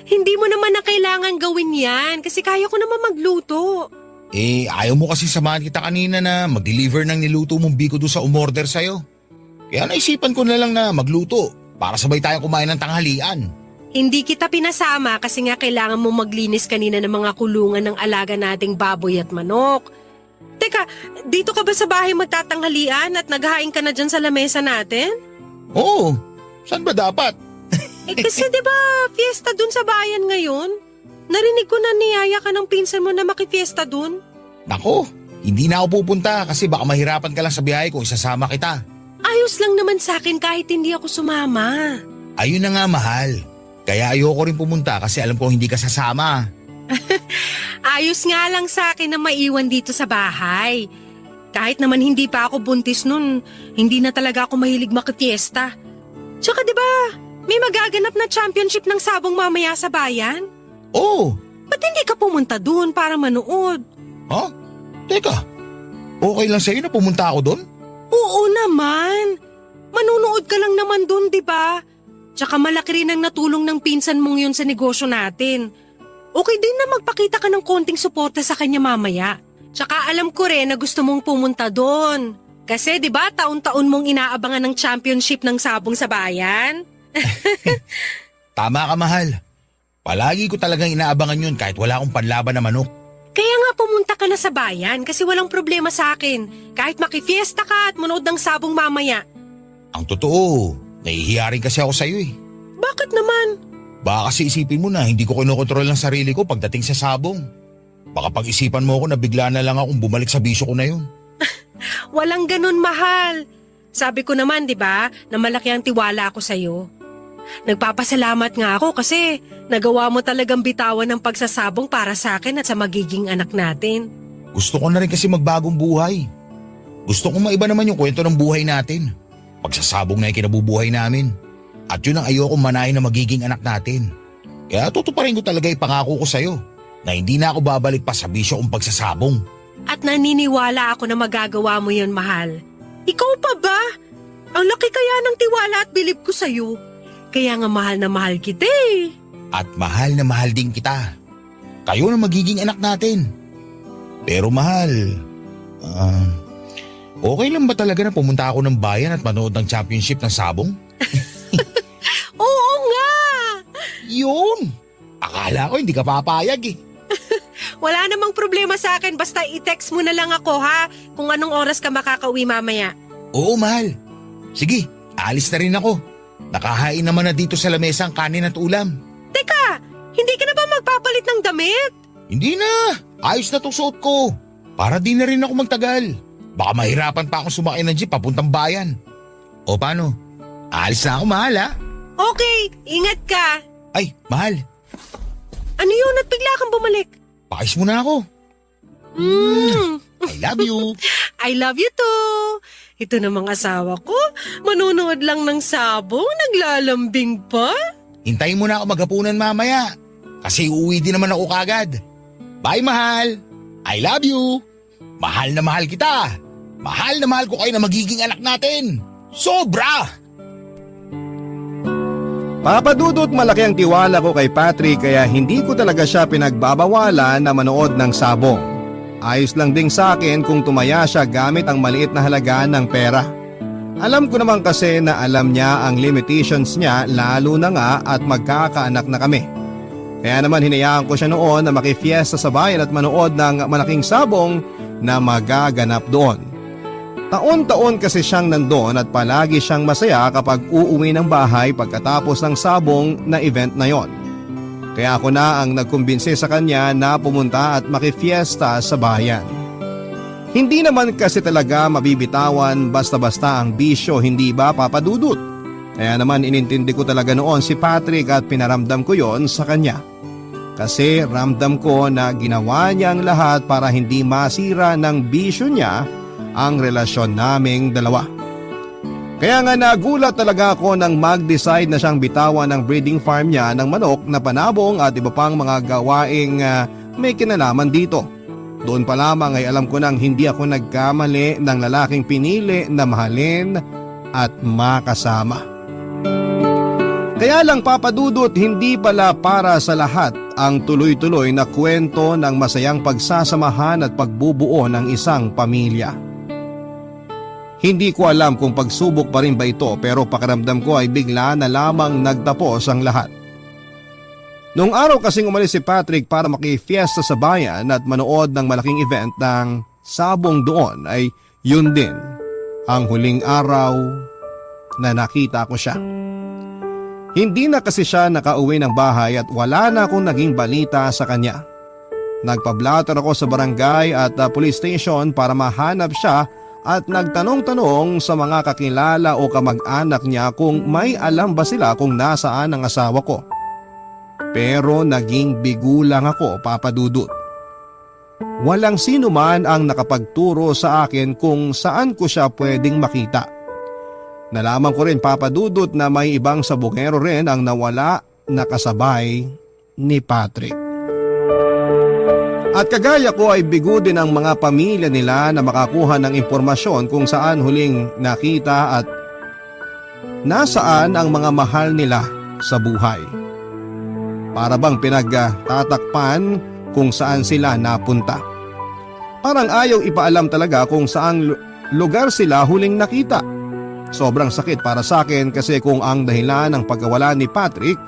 Hindi mo naman na kailangan gawin yan kasi kaya ko naman magluto. Ayaw mo kasi samahan kita kanina na mag-deliver ng niluto mong biko doon sa umorder sa'yo. Kaya naisipan ko na lang na magluto para sabay tayong kumain ng tanghalian. Hindi kita pinasama kasi nga kailangan mo maglinis kanina ng mga kulungan ng alaga nating baboy at manok. Teka, dito ka ba sa bahay magtatanghalian at naghahain ka na dyan sa lamesa natin? Oo, saan ba dapat? Kasi diba fiesta dun sa bayan ngayon? Narinig ko na niyaya ka ng pinsan mo na makifiesta dun. Nako, hindi na ako pupunta kasi baka mahirapan ka lang sa biyahe kung isasama kita. Ayos lang naman sa akin kahit hindi ako sumama. Ayun na nga mahal. Kaya ayoko rin pumunta kasi alam ko hindi ka sasama. Ayos nga lang sa akin na maiwan dito sa bahay. Kahit naman hindi pa ako buntis nun, hindi na talaga ako mahilig makifiesta. Tsaka diba, may magaganap na championship ng sabong mamaya sa bayan? Oo. Ba't hindi ka pumunta dun para manood? Ha? Teka, okay lang sa'yo na pumunta ako doon? Oo naman. Manunood ka lang naman dun, diba? Tsaka malaki rin ang natulong ng pinsan mong yun sa negosyo natin. Okay din na magpakita ka ng konting suporta sa kanya mamaya. Tsaka alam ko rin na gusto mong pumunta doon. Kasi 'di ba taon-taon mong inaabangan ng championship ng sabong sa bayan? Tama ka mahal. Palagi ko talagang inaabangan yun kahit wala akong panlaban na manok. Kaya nga pumunta ka na sa bayan kasi walang problema sa akin. Kahit makifiesta ka at manood ng sabong mamaya. Ang totoo, nahihiya rin kasi ako sa'yo eh. Bakit naman? Baka kasi isipin mo na hindi ko kinokontrol ang sarili ko pagdating sa sabong. Baka pag-isipan mo ako na bigla na lang akong bumalik sa bisyo ko na yun. Walang ganun, mahal. Sabi ko naman, di ba, na malaki ang tiwala ako sa'yo. Nagpapasalamat nga ako kasi nagawa mo talagang bitawan ng pagsasabong para sa akin at sa magiging anak natin. Gusto ko na rin kasi magbagong buhay. Gusto kong maiba naman yung kwento ng buhay natin. Pagsasabong na yung kinabubuhay namin. At yun ang ayokong manahin na magiging anak natin. Kaya tutuparin ko talaga yung pangako ko sa'yo na hindi na ako babalik pa sa bisyo kong pagsasabong. At naniniwala ako na magagawa mo yun, mahal. Ikaw pa ba? Ang laki kaya ng tiwala at bilib ko sa'yo. Kaya nga mahal na mahal kita eh. At mahal na mahal din kita. Kayo na magiging anak natin. Pero mahal, okay lang ba talaga na pumunta ako ng bayan at manood ng championship ng sabong? Oo nga! Yun! Akala ko hindi ka papayag eh. Wala namang problema sa akin basta i-text mo na lang ako ha kung anong oras ka makakauwi mamaya. Oo, mahal. Sige, alis na rin ako. Nakahain naman na dito sa lamesa ang kanin at ulam. Teka, hindi ka na ba magpapalit ng damit? Hindi na. Ayos na tong suot ko. Para di na rin ako magtagal. Baka mahirapan pa akong sumakay ng jeep papuntang bayan. O paano? Alis na ako, mahal ha? Okay, ingat ka. Ay, mahal. Ano yun at bigla kang bumalik? Pakis mo na ako. I love you. I love you too. Ito namang asawa ko, manonood lang ng sabong, naglalambing pa. Hintayin mo na ako maghapunan mamaya. Kasi uuwi din naman ako kagad. Bye, mahal. I love you. Mahal na mahal kita. Mahal na mahal ko kayo na magiging anak natin. Sobra! Papadudot malaki ang tiwala ko kay Patrick kaya hindi ko talaga siya pinagbabawalan na manood ng sabong. Ayos lang ding sa akin kung tumaya siya gamit ang maliit na halaga ng pera. Alam ko naman kasi na alam niya ang limitations niya lalo na nga at magkakaanak na kami. Kaya naman hinayaan ko siya noon na makifiesta sa bayan at manood ng malaking sabong na magaganap doon. Taon-taon kasi siyang nandoon at palagi siyang masaya kapag uuwi ng bahay pagkatapos ng sabong na event na yon. Kaya ako na ang nagkumbinsi sa kanya na pumunta at makifiesta sa bayan. Hindi naman kasi talaga mabibitawan basta-basta ang bisyo, hindi ba papadudot? Kaya naman inintindi ko talaga noon si Patrick at pinaramdam ko yon sa kanya. Kasi ramdam ko na ginawa niya ang lahat para hindi masira ng bisyo niya ang relasyon naming dalawa. Kaya nga nagulat talaga ako nang mag-decide na siyang bitawan ng breeding farm niya ng manok na panabong at iba pang mga gawaing may kinalaman dito. Doon pa lamang ay alam ko nang hindi ako nagkamali ng lalaking pinili na mahalin at makasama. Kaya lang papadudot, hindi pala para sa lahat ang tuloy-tuloy na kwento ng masayang pagsasamahan at pagbubuo ng isang pamilya. Hindi ko alam kung pagsubok pa rin ba ito pero pakiramdam ko ay bigla na lamang nagtapos ang lahat. Noong araw kasing umalis si Patrick para makifiesta sa bayan at manood ng malaking event ng sabong doon ay yun din ang huling araw na nakita ko siya. Hindi na kasi siya nakauwi ng bahay at wala na akong naging balita sa kanya. Nagpa-blatter ako sa barangay at police station para mahanap siya at nagtanong-tanong sa mga kakilala o kamag-anak niya kung may alam ba sila kung nasaan ang asawa ko. Pero naging bigo lang ako, papadudot. Walang sino man ang nakapagturo sa akin kung saan ko siya pwedeng makita. Nalaman ko rin, papadudot, na may ibang sabongero rin ang nawala na kasabay ni Patrick. At kagaya ko ay bigo din ang mga pamilya nila na makakuha ng impormasyon kung saan huling nakita at nasaan ang mga mahal nila sa buhay. Para bang pinagtatakpan kung saan sila napunta. Parang ayaw ipaalam talaga kung saang lugar sila huling nakita. Sobrang sakit para sa akin kasi kung ang dahilan ng pagkawala ni Patrick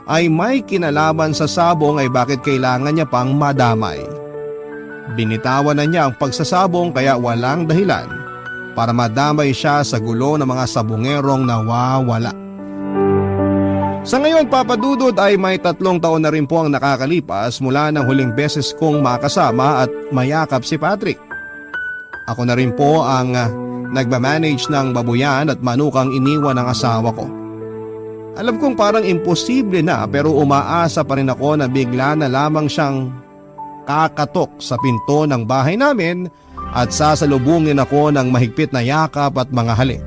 ay may kinalaman sa sabong ay bakit kailangan niya pang madamay. Binitawan na niya ang pagsasabong kaya walang dahilan para madamay siya sa gulo ng mga sabongerong nawawala. Sa ngayon, Papa Dudut, ay may 3 taon na rin po ang nakakalipas mula ng huling beses kong makasama at mayakap si Patrick. Ako na rin po ang nagmamanage ng babuyan at manukang iniwan ng asawa ko. Alam kong parang imposible na pero umaasa pa rin ako na bigla na lamang siyang kakatok sa pinto ng bahay namin at sasalubungin ako ng mahigpit na yakap at mga halik.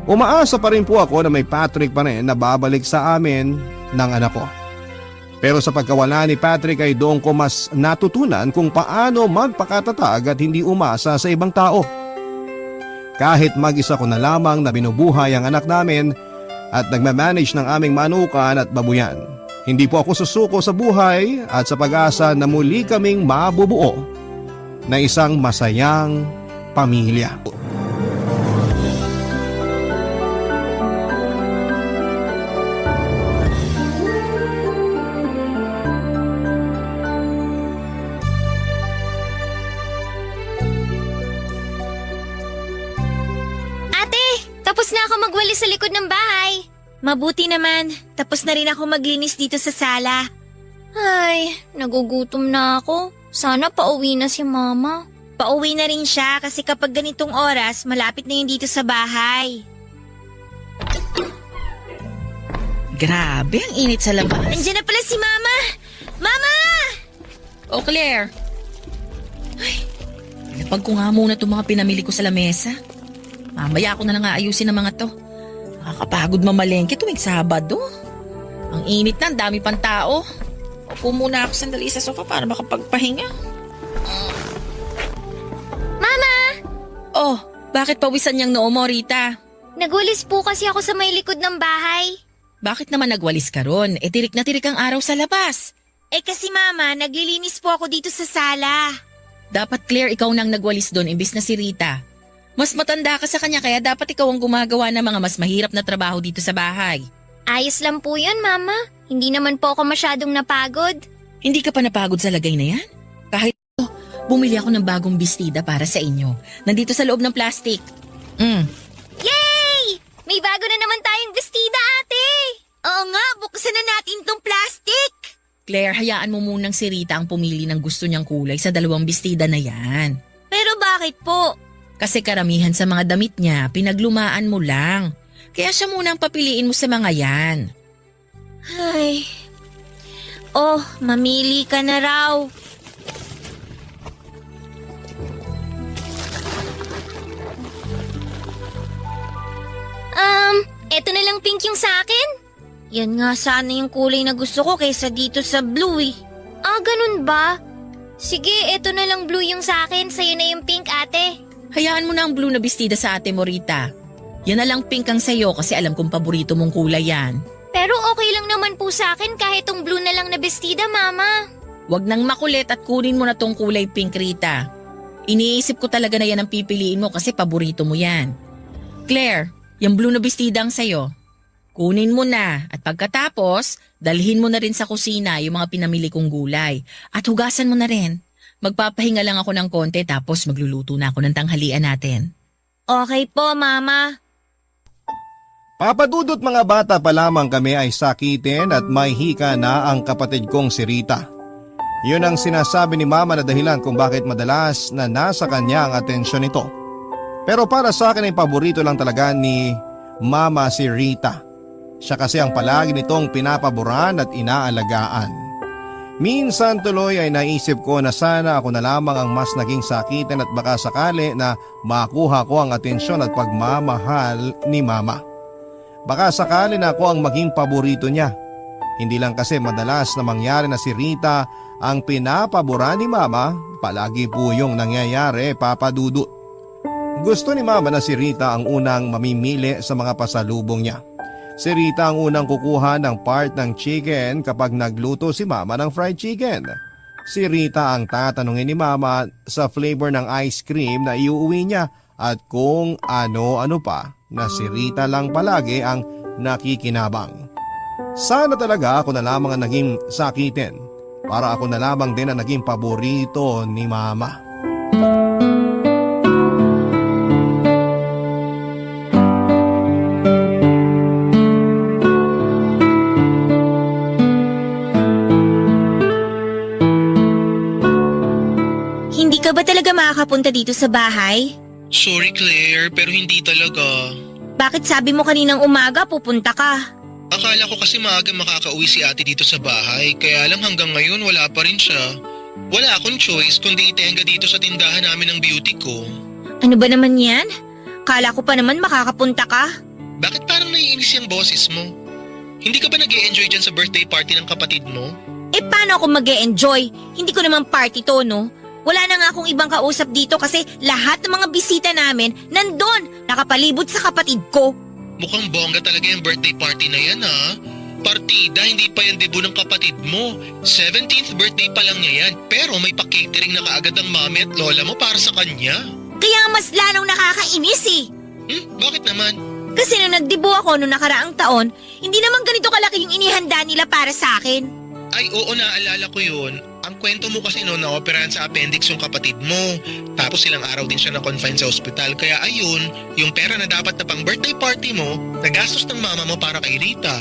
Umaasa pa rin po ako na may Patrick pa rin na babalik sa amin ng anak ko. Pero sa pagkawala ni Patrick ay doon ko mas natutunan kung paano magpakatatag at hindi umasa sa ibang tao. Kahit mag-isa ko na lamang na binubuhay ang anak namin at nagmamanage ng aming manukan at babuyan, hindi po ako susuko sa buhay at sa pag-asa na muli kaming mabubuo na isang masayang pamilya. Tapos na ako magwalis sa likod ng bahay. Mabuti naman, tapos na rin ako maglinis dito sa sala. Ay, nagugutom na ako. Sana pauwi na si Mama. Pauwi na rin siya kasi kapag ganitong oras, malapit na yun dito sa bahay. Grabe, ang init sa labas. Andiyan na pala si Mama! Mama! Oh, Claire. Ay, napag ko nga muna itong mga pinamili ko sa lamesa. Mamaya ako na lang aayusin ang mga to. Nakakapagod mamalengke tuwing Sabado. Ang init na, ang dami pang tao. Upo muna ako sandali sa sofa para makapagpahinga. Mama! Oh, bakit pawisan niyang noo mo, Rita? Nagwalis po kasi ako sa may likod ng bahay. Bakit naman nagwalis ka ron? Eh, tirik na tirik ang araw sa labas. Eh kasi Mama, naglilinis po ako dito sa sala. Dapat, Claire, ikaw nang nagwalis doon imbis na si Rita. Mas matanda ka sa kanya kaya dapat ikaw ang gumagawa ng mga mas mahirap na trabaho dito sa bahay. Ayos lang po yun, Mama. Hindi naman po ako masyadong napagod. Hindi ka pa napagod sa lagay na yan? Kahit bumili ako ng bagong bestida para sa inyo. Nandito sa loob ng plastic. Yay! May bago na naman tayong bestida, ate! Oo nga, buksan na natin tong plastic! Claire, hayaan mo munang si Rita ang pumili ng gusto niyang kulay sa 2 bestida na yan. Pero bakit po? Kasi karamihan sa mga damit niya, pinaglumaan mo lang. Kaya siya muna ang papiliin mo sa mga yan. Ay. Oh, mamili ka na raw. Eto na lang pink yung sa akin. Yan nga sana yung kulay na gusto ko kaysa dito sa blue eh. Ah, ganun ba? Sige, eto na lang blue yung sa akin, sa'yo na yung pink, ate. Hayaan mo na ang blue na bestida sa ate mo, Rita. Yan na lang pink ang sayo kasi alam kong paborito mong kulay yan. Pero okay lang naman po sa akin kahit tong blue na lang na bestida, Mama. Huwag nang makulit at kunin mo na tong kulay pink, Rita. Iniisip ko talaga na yan ang pipiliin mo kasi paborito mo yan. Claire, yung blue na bestida ang sayo. Kunin mo na at pagkatapos, dalhin mo na rin sa kusina yung mga pinamili kong gulay. At hugasan mo na rin. Magpapahinga lang ako ng konti tapos magluluto na ako ng tanghalian natin. Okay po, Mama. Papadudot mga bata pa lamang kami ay sakitin at may hika na ang kapatid kong si Rita. Yun ang sinasabi ni Mama na dahilan kung bakit madalas na nasa kanya ang atensyon nito. Pero para sa akin ay paborito lang talaga ni Mama si Rita. Siya kasi ang palagi nitong pinapaboran at inaalagaan. Minsan tuloy ay naisip ko na sana ako na lamang ang mas naging sakitan at baka sakali na makuha ko ang atensyon at pagmamahal ni Mama. Baka sakali na ako ang maging paborito niya. Hindi lang kasi madalas na mangyari na si Rita ang pinapaboran ni Mama, palagi po yung nangyayari, Papa Dudut. Gusto ni Mama na si Rita ang unang mamimili sa mga pasalubong niya. Si Rita ang unang kukuha ng part ng chicken kapag nagluto si Mama ng fried chicken. Si Rita ang tatanungin ni Mama sa flavor ng ice cream na iuwi niya at kung ano-ano pa na si Rita lang palagi ang nakikinabang. Sana talaga ako na lamang ang naging sakitin para ako na lamang din ang naging paborito ni Mama. talaga makakapunta dito sa bahay? Sorry Claire, pero hindi talaga. Bakit sabi mo kaninang umaga pupunta ka? Akala ko kasi maaga makakauwi si ate dito sa bahay, kaya lang hanggang ngayon wala pa rin siya. Wala akong choice kundi itenga dito sa tindahan namin ng beauty ko. Ano ba naman yan? Kala ko pa naman makakapunta ka. Bakit parang naiinis yung boses mo? Hindi ka ba nag-e-enjoy dyan sa birthday party ng kapatid mo? Eh paano ako mag-e-enjoy? Hindi ko naman party to, no? Wala na nga akong ibang kausap dito kasi lahat ng mga bisita namin nandun, nakapalibot sa kapatid ko. Mukhang bongga talaga yung birthday party na yan ha. Partida, hindi pa yan debut ng kapatid mo. 17th birthday pa lang niya yan, pero may pa-catering na kaagad ang mami at lola mo para sa kanya. Kaya mas lalong nakakainis eh. Bakit naman? Kasi nung nagdibo ako noong nakaraang taon, hindi naman ganito kalaki yung inihanda nila para sa akin. Ay oo, naalala ko yun. Ang kwento mo kasi noon na-operahan sa appendix yung kapatid mo. Tapos ilang araw din siya na-confine sa ospital. Kaya ayun, yung pera na dapat na pang birthday party mo, nagastos ng mama mo para kay Rita.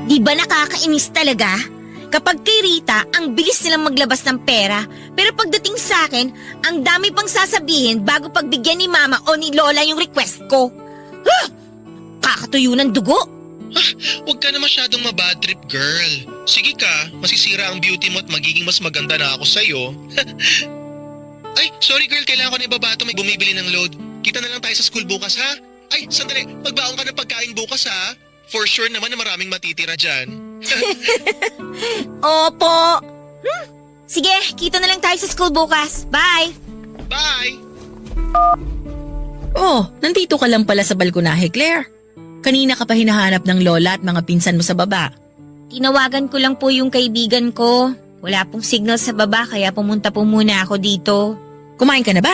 Di ba nakakainis talaga? Kapag kay Rita, ang bilis nilang maglabas ng pera. Pero pagdating sa akin, ang dami pang sasabihin bago pagbigyan ni mama o ni lola yung request ko. Huh! Kakatuyo ng dugo. Huwag ka na masyadong mabad trip, girl. Sige ka, masisira ang beauty mo at magiging mas maganda na ako sa'yo. Ay, sorry girl, kailangan ko na ibabato, may bumibili ng load. Kita na lang tayo sa school bukas ha? Ay, sandali, magbaon ka ng pagkain bukas ha? For sure naman na maraming matitira dyan. Opo. Sige, kita na lang tayo sa school bukas. Bye! Bye! Oh, nandito ka lang pala sa balkonahe, Claire. Kanina ka pa hinahanap ng lola at mga pinsan mo sa baba. Tinawagan ko lang po yung kaibigan ko. Wala pong signal sa baba kaya pumunta po muna ako dito. Kumain ka na ba?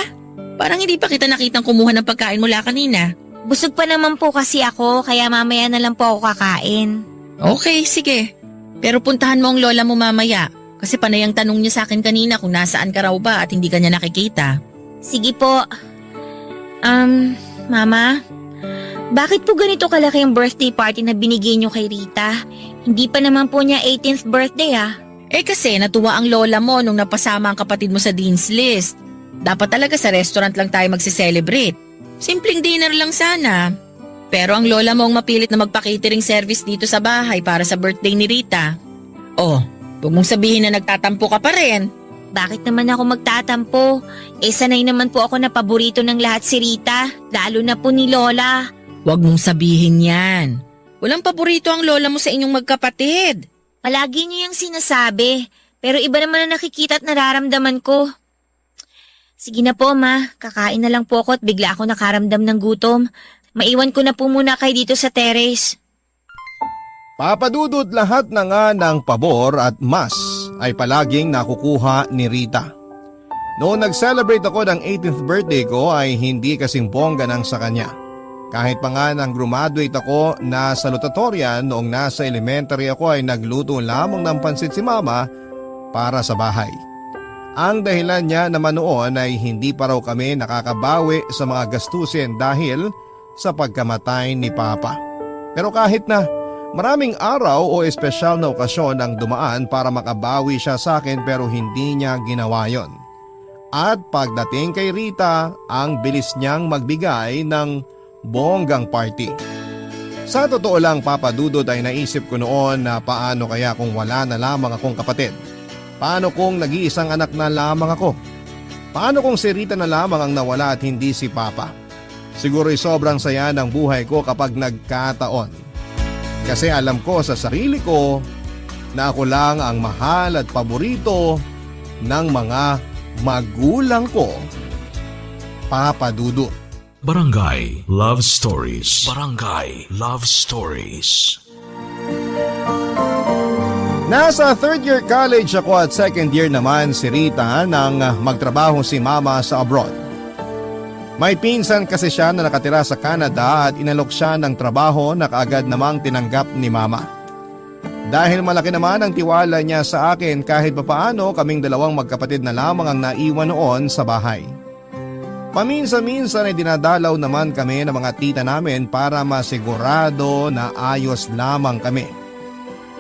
Parang hindi pa kita nakitang kumuha ng pagkain mula kanina. Busog pa naman po kasi ako kaya mamaya na lang po ako kakain. Okay, sige. Pero puntahan mo ang lola mo mamaya. Kasi panay ang tanong niya sa akin kanina kung nasaan ka raw ba at hindi ka niya nakikita. Sige po. Mama, bakit po ganito kalaki ang birthday party na binigay niyo kay Rita? Hindi pa naman po niya 18th birthday ah. Eh kasi natuwa ang lola mo nung napasama ang kapatid mo sa Dean's List. Dapat talaga sa restaurant lang tayo magse-celebrate. Simpleng dinner lang sana. Pero ang lola mo ang mapilit na magpa-catering service dito sa bahay para sa birthday ni Rita. Oh, huwag mong sabihin na nagtatampo ka pa rin. Bakit naman ako magtatampo? Eh sanay naman po ako na paborito ng lahat si Rita, lalo na po ni Lola. Huwag mong sabihin yan. Walang paborito ang lola mo sa inyong magkapatid. Palagi niyo yung sinasabi, pero iba naman na nakikita at nararamdaman ko. Sige na po ma, kakain na lang po ako at bigla ako nakaramdam ng gutom. Maiwan ko na po muna kayo dito sa terrace. Papadudot lahat na nga ng pabor at mas ay palaging nakukuha ni Rita. Noong nag-celebrate ako ng 18th birthday ko ay hindi kasing bongga ng sa kanya. Kahit pa nga nang graduate ako na salutatorian noong nasa elementary ako ay nagluto lamang ng pansit si mama para sa bahay. Ang dahilan niya naman noon ay hindi pa raw kami nakakabawi sa mga gastusin dahil sa pagkamatay ni Papa. Pero kahit na maraming araw o espesyal na okasyon ang dumaan para makabawi siya sa akin pero hindi niya ginawa yon. At pagdating kay Rita, ang bilis niyang magbigay ng bonggang party. Sa totoo lang Papa Dudod ay naisip ko noon na paano kaya kung wala na lamang akong kapatid. Paano kung nag-iisang anak na lamang ako? Paano kung si Rita na lamang ang nawala at hindi si Papa? Siguro'y sobrang saya ng buhay ko kapag nagkataon. Kasi alam ko sa sarili ko na ako lang ang mahal at paborito ng mga magulang ko. Papa Dudut. Barangay Love Stories. Barangay Love Stories. Nasa third year college ako at second year naman si Rita nang magtrabaho si Mama sa abroad. May pinsan kasi siya na nakatira sa Canada at inalok siya ng trabaho na kaagad namang tinanggap ni Mama. Dahil malaki naman ang tiwala niya sa akin kahit papaano kaming dalawang magkapatid na lamang ang naiwan noon sa bahay. Paminsan-minsan ay dinadalaw naman kami ng mga tita namin para masigurado na ayos lamang kami.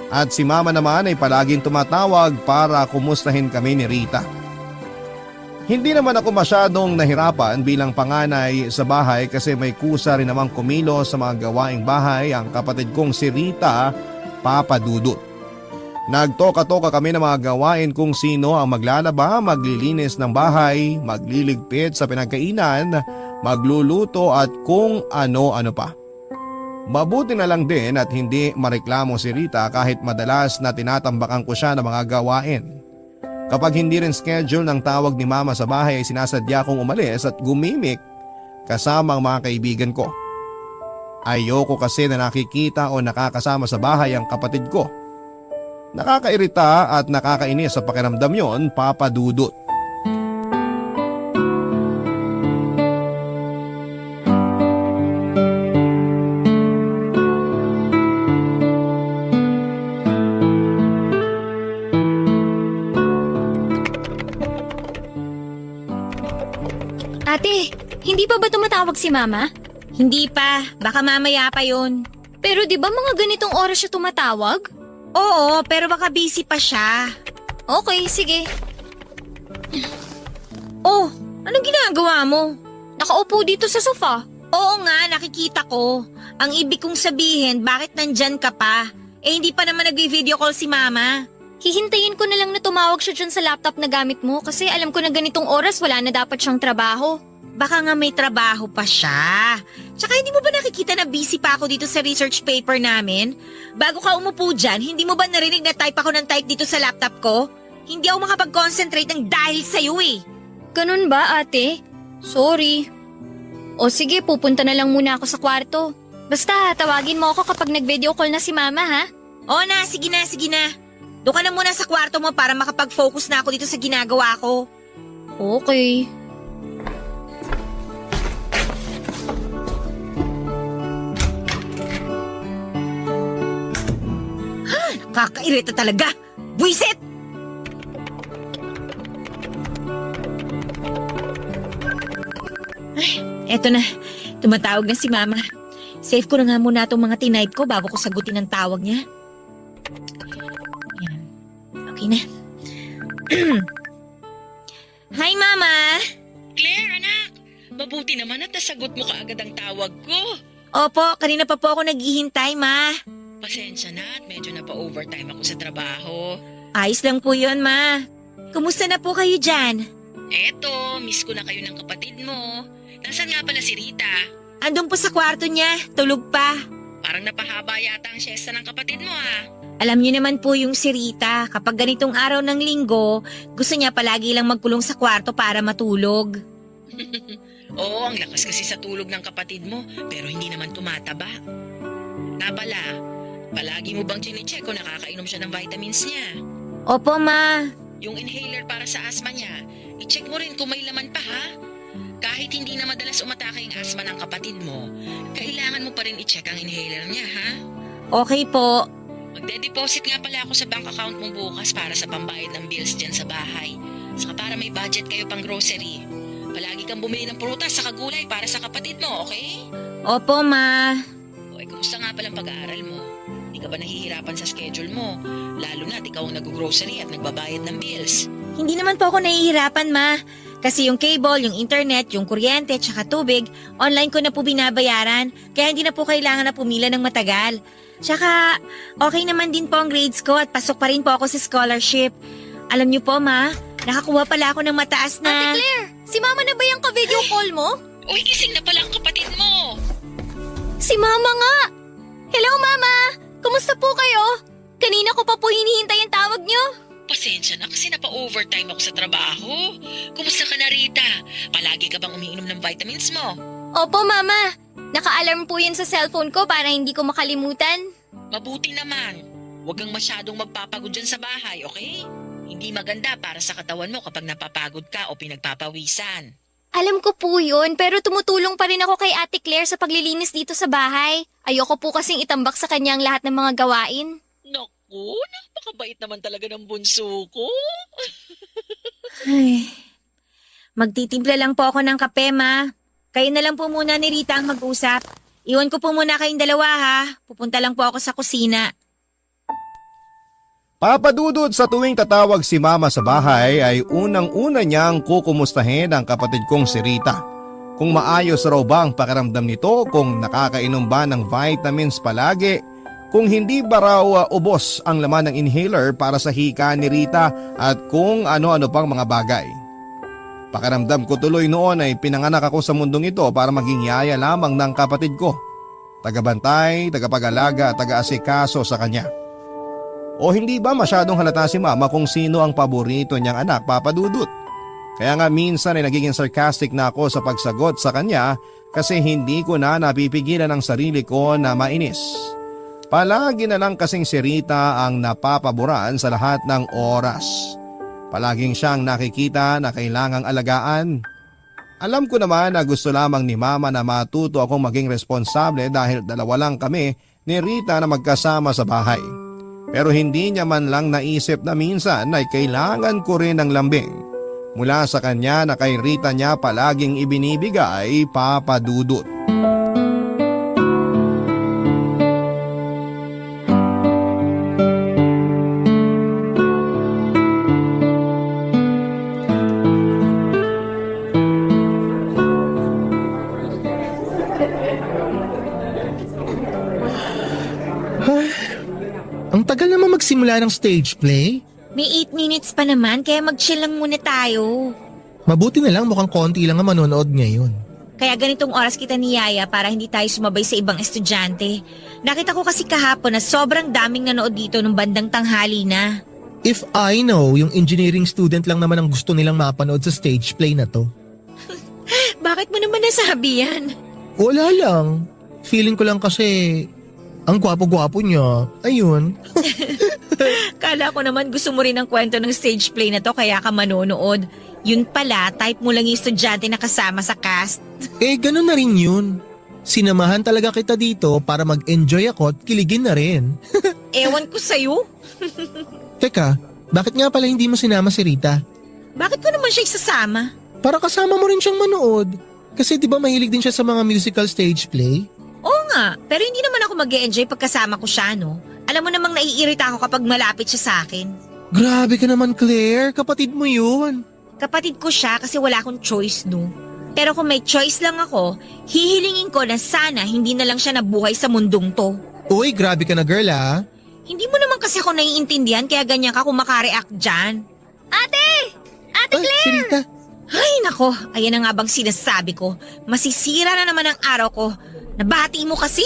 At si Mama naman ay palaging tumatawag para kumustahin kami ni Rita. Hindi naman ako masyadong nahirapan bilang panganay sa bahay kasi may kusa rin namang kumilos sa mga gawaing bahay ang kapatid kong si Rita, Papa Dudut. Nagtoka-toka kami ng mga gawain kung sino ang maglalaba, maglilinis ng bahay, magliligpit sa pinagkainan, magluluto at kung ano-ano pa. Mabuti na lang din at hindi mareklamo si Rita kahit madalas na tinatambakan ko siya ng mga gawain. Kapag hindi rin schedule ng tawag ni Mama sa bahay ay sinasadya kong umalis at gumimik kasama ang mga kaibigan ko. Ayoko kasi na nakikita o nakakasama sa bahay ang kapatid ko. Nakakairita at nakakainis sa pakiramdam yon, Papa Dudut. Ate, hindi pa ba tumatawag si Mama? Hindi pa, baka mamaya pa yun. Pero di ba mga ganitong oras siya tumatawag? Oo, pero baka busy pa siya. Okay, sige. Oh, anong ginagawa mo? Nakaupo dito sa sofa. Oo nga, nakikita ko. Ang ibig kong sabihin, bakit nandyan ka pa? Eh hindi pa naman nag-video call si Mama. Hihintayin ko na lang na tumawag siya dyan sa laptop na gamit mo kasi alam ko na ganitong oras wala na dapat siyang trabaho. Baka nga may trabaho pa siya. Tsaka hindi mo ba nakikita na busy pa ako dito sa research paper namin? Bago ka umupo dyan, hindi mo ba narinig na type ako ng type dito sa laptop ko? Hindi ako makapag-concentrate ng dahil sa'yo eh. Ganun ba, ate? Sorry. O sige, pupunta na lang muna ako sa kwarto. Basta, tawagin mo ako kapag nag-video call na si Mama, ha? O na, sige na, sige na. Doon ka na muna sa kwarto mo para makapag-focus na ako dito sa ginagawa ko. Okay. Kakairita talaga! Buisit! Ay, eto na. Tumatawag na si Mama. Save ko na nga muna itong mga tinype ko bago ko sagutin ang tawag niya. Ayan. Okay na. Hi, Mama! Claire, anak! Mabuti naman at nasagot mo kaagad ang tawag ko. Opo, kanina pa po ako naghihintay, Ma. Pasensya na at medyo napa-overtime ako sa trabaho. Ayos lang po yun, Ma. Kumusta na po kayo dyan? Eto, miss ko na kayo ng kapatid mo. Nasaan nga pala si Rita? Andun po sa kwarto niya, tulog pa. Parang napahaba yata ang siesta ng kapatid mo ah. Alam niyo naman po yung si Rita, kapag ganitong araw ng linggo, gusto niya palagi lang magkulong sa kwarto para matulog. Oo, ang lakas kasi sa tulog ng kapatid mo, pero hindi naman tumataba. Nga pala, palagi mo bang chinecheck kung nakakainom siya ng vitamins niya? Opo, Ma. Yung inhaler para sa asthma niya, i-check mo rin kung may laman pa ha. Kahit hindi na madalas umatake ang asthma ng kapatid mo, kailangan mo pa rin i-check ang inhaler niya ha. Okay po. Magde-deposit nga pala ako sa bank account mo bukas para sa pambayad ng bills dyan sa bahay. Saka para may budget kayo pang grocery. Palagi kang bumili ng prutas sa kagulay para sa kapatid mo, okay? Opo, Ma. O, kumusta nga palang pag-aaral mo? Hindi ka ba nahihirapan sa schedule mo? Lalo na ikaw ang nag-grocery at nagbabayad ng bills. Hindi naman po ako nahihirapan, Ma. Kasi yung cable, yung internet, yung kuryente, tsaka tubig, online ko na po binabayaran. Kaya hindi na po kailangan na pumila ng matagal. Tsaka, okay naman din po ang grades ko at pasok pa rin po ako sa scholarship. Alam niyo po, Ma, nakakuha pala ako ng mataas na... Ate Claire, si Mama na ba yung ka-video call mo? Uy, gising na pala ang kapatid mo! Si Mama nga! Hello, Mama! Kumusta po kayo? Kanina ko pa po hinihintay ang tawag niyo. Pasensya na kasi napa-overtime ako sa trabaho. Kumusta ka na, Rita? Palagi ka bang umiinom ng vitamins mo? Opo, Mama. Naka-alarm po yun sa cellphone ko para hindi ko makalimutan. Mabuti naman. Huwag kang masyadong magpapagod dyan sa bahay, okay? Hindi maganda para sa katawan mo kapag napapagod ka o pinagpapawisan. Alam ko po yun, pero tumutulong pa rin ako kay Ate Claire sa paglilinis dito sa bahay. Ayoko po kasing itambak sa kanya ang lahat ng mga gawain. Naku, napakabait naman talaga ng bunso ko. Ay, magtitimpla lang po ako ng kape, Ma. Kayo na lang po muna ni Rita ang mag-usap. Iwan ko po muna kayong dalawa, ha? Pupunta lang po ako sa kusina. Papadudod sa tuwing tatawag si mama sa bahay ay unang-una niyang kukumustahin ang kapatid kong si Rita. Kung maayos raw ba ang pakiramdam nito, kung nakakainom ba ng vitamins palagi, kung hindi ba raw ubos ang laman ng inhaler para sa hika ni Rita at kung ano-ano pang mga bagay. Pakiramdam ko tuloy noon ay pinanganak ako sa mundong ito para maging yaya lamang ng kapatid ko. Tagabantay, tagapag-alaga at taga-asikaso sa kanya. O hindi ba masyadong halata si mama kung sino ang paborito niyang anak, Papa Dudut? Kaya nga minsan ay nagiging sarcastic na ako sa pagsagot sa kanya kasi hindi ko na napipigilan ang sarili ko na mainis. Palagi na lang kasing si Rita ang napapaboran sa lahat ng oras. Palaging siyang nakikita na kailangang alagaan. Alam ko naman na gusto lamang ni mama na matuto akong maging responsable dahil dalawa lang kami ni Rita na magkasama sa bahay. Pero hindi niya man lang naisip na minsan ay kailangan ko rin ng lambing. Mula sa kanya na kay Rita niya palaging ibinibigay, Papa Dudut. Ang tagal naman magsimula ng stage play. May 8 minutes pa naman kaya mag-chill lang muna tayo. Mabuti na lang mukhang konti lang ang manonood ngayon. Kaya ganitong oras kita niyaya para hindi tayo sumabay sa ibang estudyante. Nakita ko kasi kahapon na sobrang daming nanood dito nung bandang tanghali na. If I know, yung engineering student lang naman ang gusto nilang mapanood sa stage play na to. Bakit mo naman nasabi yan? Wala lang. Feeling ko lang kasi ang gwapo-gwapo niya. Ayun. Kala ko naman gusto mo rin ang kwento ng stage play na to kaya ka manonood. Yun pala, type mo lang yung estudyante na kasama sa cast. Ganun na rin yun. Sinamahan talaga kita dito para mag-enjoy ako at kiligin na rin. Ewan ko sa'yo. Teka, bakit nga pala hindi mo sinama si Rita? Bakit ko naman siya isasama? Para kasama mo rin siyang manood. Kasi di ba mahilig din siya sa mga musical stage play? Oo nga, pero hindi naman ako mag-e-enjoy pagkasama ko siya, no? Alam mo namang naiirita ako kapag malapit siya sa akin. Grabe ka naman, Claire. Kapatid mo yun. Kapatid ko siya kasi wala akong choice, no? Pero kung may choice lang ako, hihilingin ko na sana hindi na lang siya nabuhay sa mundong to. Uy, grabe ka na, girl, ah. Hindi mo naman kasi ako naiintindihan kaya ganyan ka kung makareact dyan. Ate! Ate Ay, Claire! si Rita. Ay nako, ayan na nga bang sinasabi ko. Masisira na naman ang araw ko. Nabati mo kasi.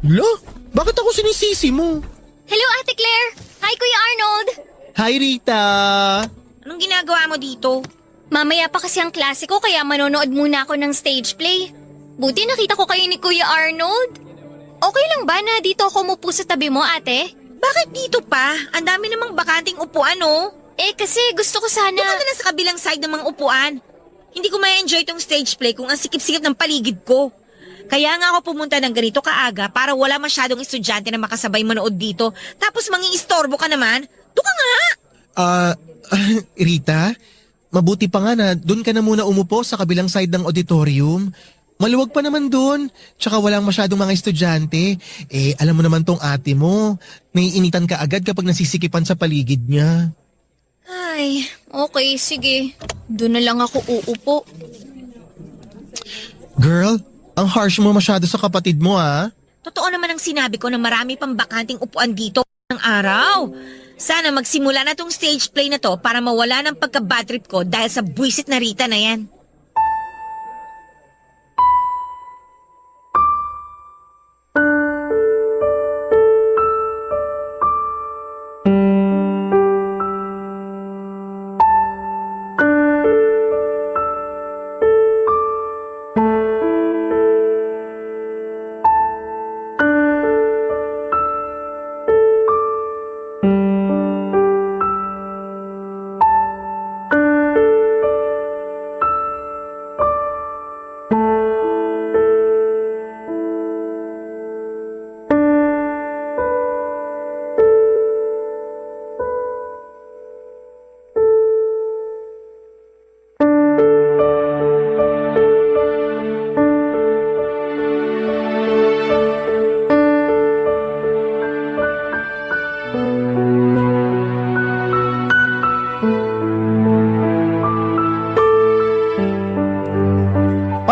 Lo, bakit ako sinisisi mo? Hello, Ate Claire! Hi, Kuya Arnold! Hi, Rita. Anong ginagawa mo dito? Mamaya pa kasi ang klase ko kaya manonood muna ako ng stage play. Buti nakita ko kayo ni Kuya Arnold. Okay lang ba na dito ako umupo sa tabi mo, ate? Bakit dito pa? Ang dami namang bakanting upuan, oh. Kasi gusto ko sana... Doon ka na lang sa kabilang side ng mga upuan. Hindi ko ma-enjoy tong stage play kung ang sikip-sikip ng paligid ko. Kaya nga ako pumunta ng ganito kaaga para wala masyadong estudyante na makasabay manood dito. Tapos mangingistorbo ka naman. Doon ka nga! Rita, mabuti pa nga na doon ka na muna umupo sa kabilang side ng auditorium. Maluwag pa naman doon, tsaka walang masyadong mga estudyante. Alam mo naman tong ate mo, naiinitan ka agad kapag nasisikipan sa paligid niya. Ay, okay, sige. Doon na lang ako uupo. Girl, ang harsh mo masyado sa kapatid mo, ah. Totoo naman ang sinabi ko na marami pang bakanting upuan dito ng araw. Sana magsimula na tong stage play na to para mawala ng pagka-bad trip ko dahil sa buwisit na Rita na yan.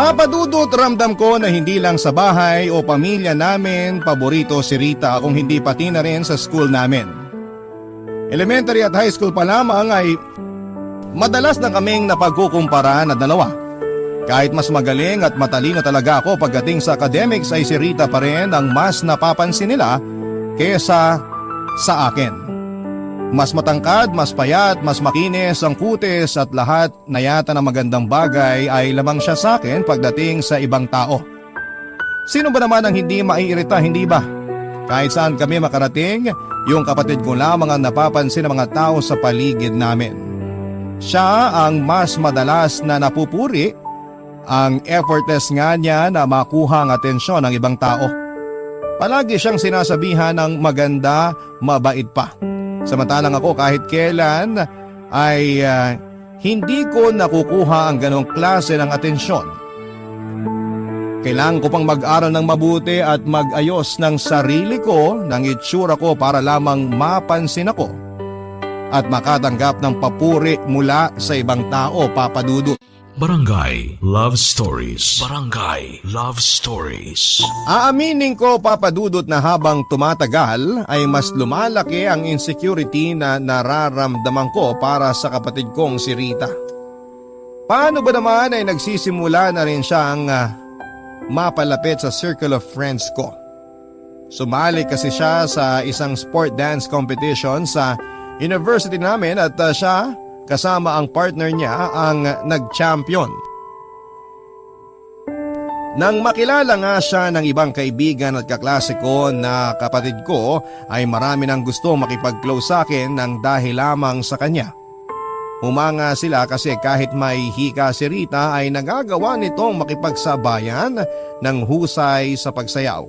Papa Dudut, ramdam ko na hindi lang sa bahay o pamilya namin paborito si Rita kung hindi pati na rin sa school namin. Elementary at high school pa lamang ay madalas na kaming napagkukumpara na dalawa. Kahit mas magaling at matalino talaga ako pagdating sa academics ay si Rita pa rin ang mas napapansin nila kesa sa akin. Mas matangkad, mas payat, mas makinis ang kutis at lahat na yata ng magandang bagay ay lamang siya sa akin pagdating sa ibang tao. Sino ba naman ang hindi maiirita, hindi ba? Kahit saan kami makarating, yung kapatid ko lamang ang napapansin ng mga tao sa paligid namin. Siya ang mas madalas na napupuri, ang effortless nga niya na makuha ang atensyon ng ibang tao. Palagi siyang sinasabihan ng maganda, mabait pa. Samantalang ako kahit kailan ay hindi ko nakukuha ang ganong klase ng atensyon. Kailangan ko pang mag-aral ng mabuti at mag-ayos ng sarili ko, ng itsura ko para lamang mapansin ako at makatanggap ng papuri mula sa ibang tao, Papa Dudut. Barangay Love Stories. Barangay Love Stories. Aaminin ko, Papa Dudut, na habang tumatagal ay mas lumalaki ang insecurity na nararamdaman ko para sa kapatid kong si Rita. Paano ba naman ay nagsisimula na rin siyang mapalapit sa circle of friends ko? Sumali kasi siya sa isang sport dance competition sa university namin at siya kasama ang partner niya ang nag-champion. Nang makilala nga siya ng ibang kaibigan at kaklase ko na kapatid ko ay marami nang gusto makipag-close sa akin ng dahil lamang sa kanya. Humanga sila kasi kahit may hika si Rita ay nagagawa nitong makipagsabayan ng husay sa pagsayaw.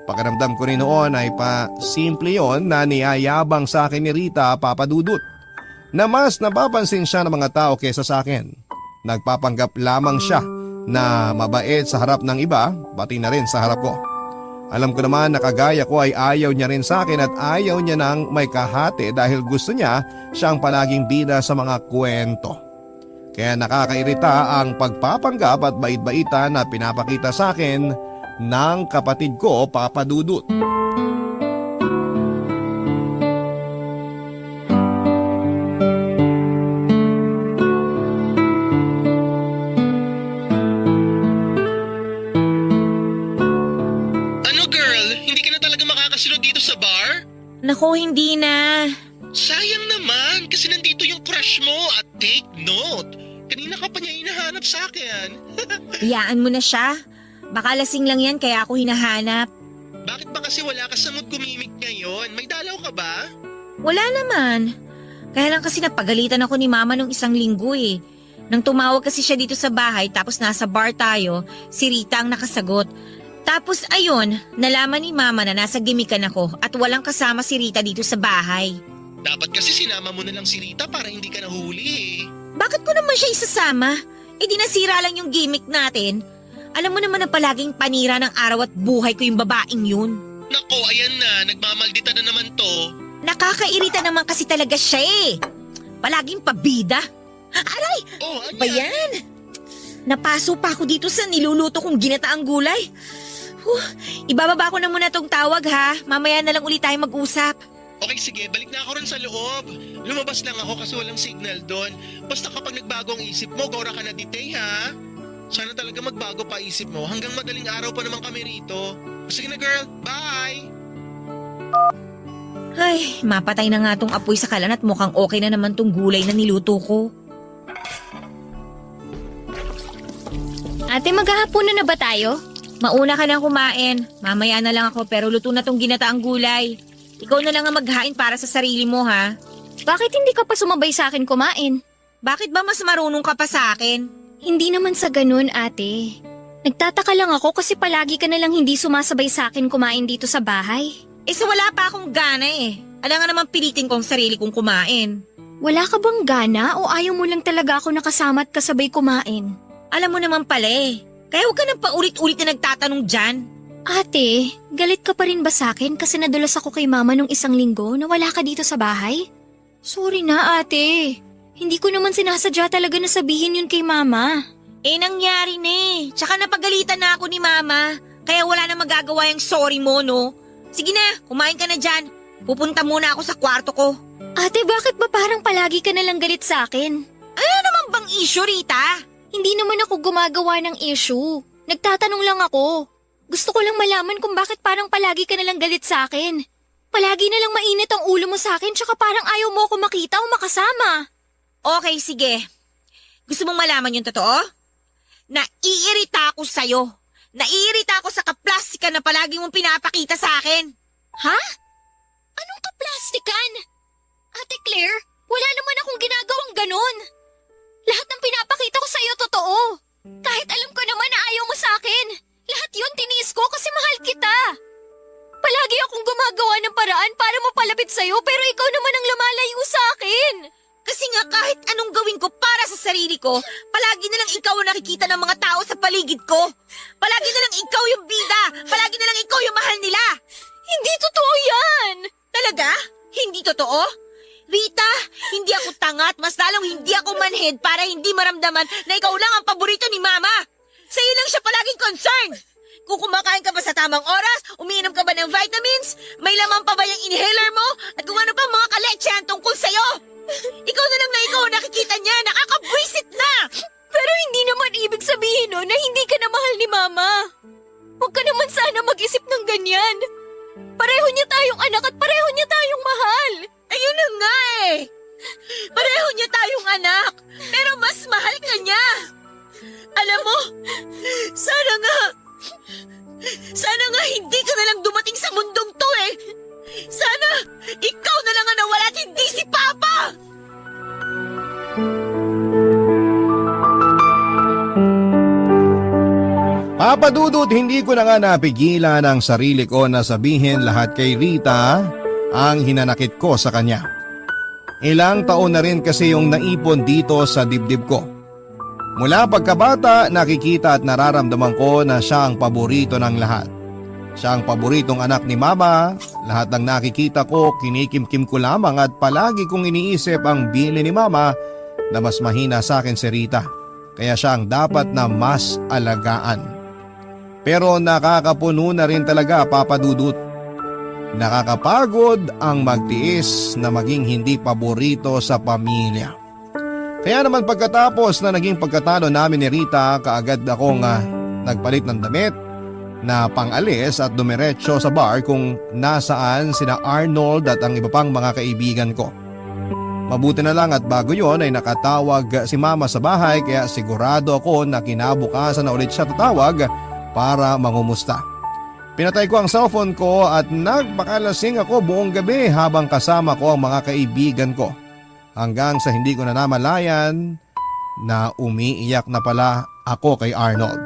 Pakiramdam ko rin noon ay simple yon na niyayabang sa akin ni Rita, Papa Dudut, na mas napapansin siya ng mga tao kesa sa akin. Nagpapanggap lamang siya na mabait sa harap ng iba, pati na rin sa harap ko. Alam ko naman na kagaya ko ay ayaw niya rin sa akin at ayaw niya nang may kahati dahil gusto niya siyang palaging bida sa mga kwento. Kaya nakakairita ang pagpapanggap at bait-baitan na pinapakita sa akin ng kapatid ko, Papa Dudut. Nako, hindi na. Sayang naman kasi nandito yung crush mo at take note. Kanina ka pa niya hinahanap sa akin. Iyaan mo na siya. Baka lasing lang yan kaya ako hinahanap. Bakit ba kasi wala ka sa mood kumimik ngayon? May dalaw ka ba? Wala naman. Kaya lang kasi napagalitan ako ni Mama nung isang linggo eh. Nang tumawag kasi siya dito sa bahay tapos nasa bar tayo, si Rita ang nakasagot. Tapos ayun, nalaman ni Mama na nasa gimikan ako at walang kasama si Rita dito sa bahay. Dapat kasi sinama mo na lang si Rita para hindi ka nahuli eh. Bakit ko naman siya isasama? Eh di nasira lang yung gimmick natin. Alam mo naman na palaging panira ng araw at buhay ko yung babaeng yun. Nako, ayan na, nagmamaldita na naman to. Nakakairita naman kasi talaga siya eh. Palaging pabida. Aray! Oh, ano ba yan? Napaso pa ako dito sa niluluto kong ginataang gulay. Ibababa ko na muna tong tawag ha. Mamaya na lang ulit tayo mag-usap. Okay, sige, balik na ako rin sa loob. Lumabas lang ako kasi walang signal doon. Basta kapag nagbago ang isip mo, gora ka na ditay ha. Sana talaga magbago pa isip mo. Hanggang madaling araw pa naman kami rito. Sige na girl, bye! Ay, mapatay na nga tong apoy sa kalan at mukhang okay na naman tong gulay na niluto ko. Ate, maghahapunan na ba tayo? Mauna ka nang kumain. Mamaya na lang ako pero luto na tong ginataang gulay. Ikaw na lang ang maghain para sa sarili mo ha. Bakit hindi ka pa sumabay sa akin kumain? Bakit ba mas marunong ka pa sa akin? Hindi naman sa ganun, ate. Nagtataka lang ako kasi palagi ka na lang hindi sumasabay sa akin kumain dito sa bahay. Eh sa wala pa akong gana eh. Alam nga naman pilitin kong sarili kong kumain. Wala ka bang gana o ayaw mo lang talaga ako nakasama at kasabay kumain? Alam mo naman pala eh. Kaya huwag ka nang paulit-ulit na nagtatanong dyan. Ate, galit ka pa rin ba sa akin kasi nadulas ako kay Mama nung isang linggo na wala ka dito sa bahay? Sorry na ate. Hindi ko naman sinasadya talaga na sabihin yun kay Mama. Nangyari na eh. Tsaka napagalitan na ako ni Mama. Kaya wala na magagawa yung sorry mo, no? Sige na, kumain ka na dyan. Pupunta muna ako sa kwarto ko. Ate, bakit ba parang palagi ka nalang galit sa akin? Ano naman bang issue, Rita? Hindi naman ako gumagawa ng issue. Nagtatanong lang ako. Gusto ko lang malaman kung bakit parang palagi ka nalang galit sa akin. Palagi nalang mainit ang ulo mo sa akin tsaka parang ayaw mo ako makita o makasama. Okay, sige. Gusto mong malaman yung totoo? Naiirita ako sa'yo. Naiirita ako sa kaplastikan na palagi mong pinapakita sa akin. Ha? Anong kaplastikan? Ate Claire, wala naman akong ginagawang ganon. Lahat ng pinapakita ko sa'yo totoo. Kahit alam ko naman na ayaw mo sa akin. Lahat yun tiniis ko kasi mahal kita. Palagi akong gumagawa ng paraan para mapalapit sa'yo pero ikaw naman ang lumalayo sa akin. Kasi nga kahit anong gawin ko para sa sarili ko, palagi na lang ikaw ang nakikita ng mga tao sa paligid ko. Palagi na lang ikaw yung bida. Palagi na lang ikaw yung mahal nila. Hindi totoo yan. Talaga? Hindi totoo? Rita, hindi ako tanga at mas lalong hindi ako manhid para hindi maramdaman na ikaw lang ang paborito ni Mama. Sa'yo lang siya palaging concerned. Kung kumakain ka ba sa tamang oras, umiinom ka ba ng vitamins, may laman pa ba yung inhaler mo, at kung ano pa mga kaletsahan tungkol sa'yo. Ikaw na lang na ikaw ang nakikita niya, nakakabwisit na! Pero hindi naman ibig sabihin no na hindi ka na mahal ni Mama. Huwag ka naman sana mag-isip ng ganyan. Pareho niya tayong anak at pareho niya tayong mahal. Ayun na nga eh! Pareho niya tayong anak, pero mas mahal ka niya. Alam mo, sana nga hindi ka na lang dumating sa mundong to eh. Sana ikaw na lang ang nawala at hindi si Papa! Papa Dudut, hindi ko na nga napigilan ang sarili ko na sabihin lahat kay Rita ang hinanakit ko sa kanya. Ilang taon na rin kasi yung naipon dito sa dibdib ko. Mula pagkabata, nakikita at nararamdaman ko na siya ang paborito ng lahat. Siya ang paboritong anak ni Mama. Lahat ng nakikita ko, kinikimkim ko lamang at palagi kong iniisip ang bili ni Mama na mas mahina sa akin si Rita. Kaya siya ang dapat na mas alagaan. Pero nakakapuno na rin talaga, Papa Dudut. Nakakapagod ang magtiis na maging hindi paborito sa pamilya. Kaya naman pagkatapos na naging pagkatalo namin ni Rita, kaagad akong nagpalit ng damit na pang-alis at dumiretso sa bar kung nasaan sina Arnold at ang iba pang mga kaibigan ko. Mabuti na lang at bago yon ay nakatawag si Mama sa bahay kaya sigurado ako na kinabukasan na ulit siya tatawag para mangumusta. Pinatay ko ang cellphone ko at nagpakalasing ako buong gabi habang kasama ko ang mga kaibigan ko. Hanggang sa hindi ko na namalayan na umiiyak na pala ako kay Arnold.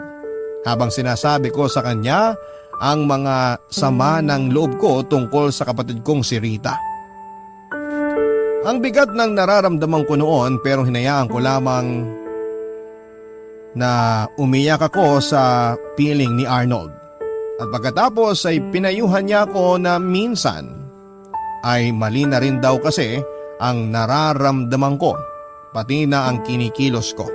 Habang sinasabi ko sa kanya ang mga sama ng loob ko tungkol sa kapatid kong si Rita. Ang bigat ng nararamdaman ko noon pero hinayaan ko lamang na umiyak ako sa piling ni Arnold. At pagkatapos ay pinayuhan niya ako na minsan ay mali na rin daw kasi ang nararamdaman ko, pati na ang kinikilos ko.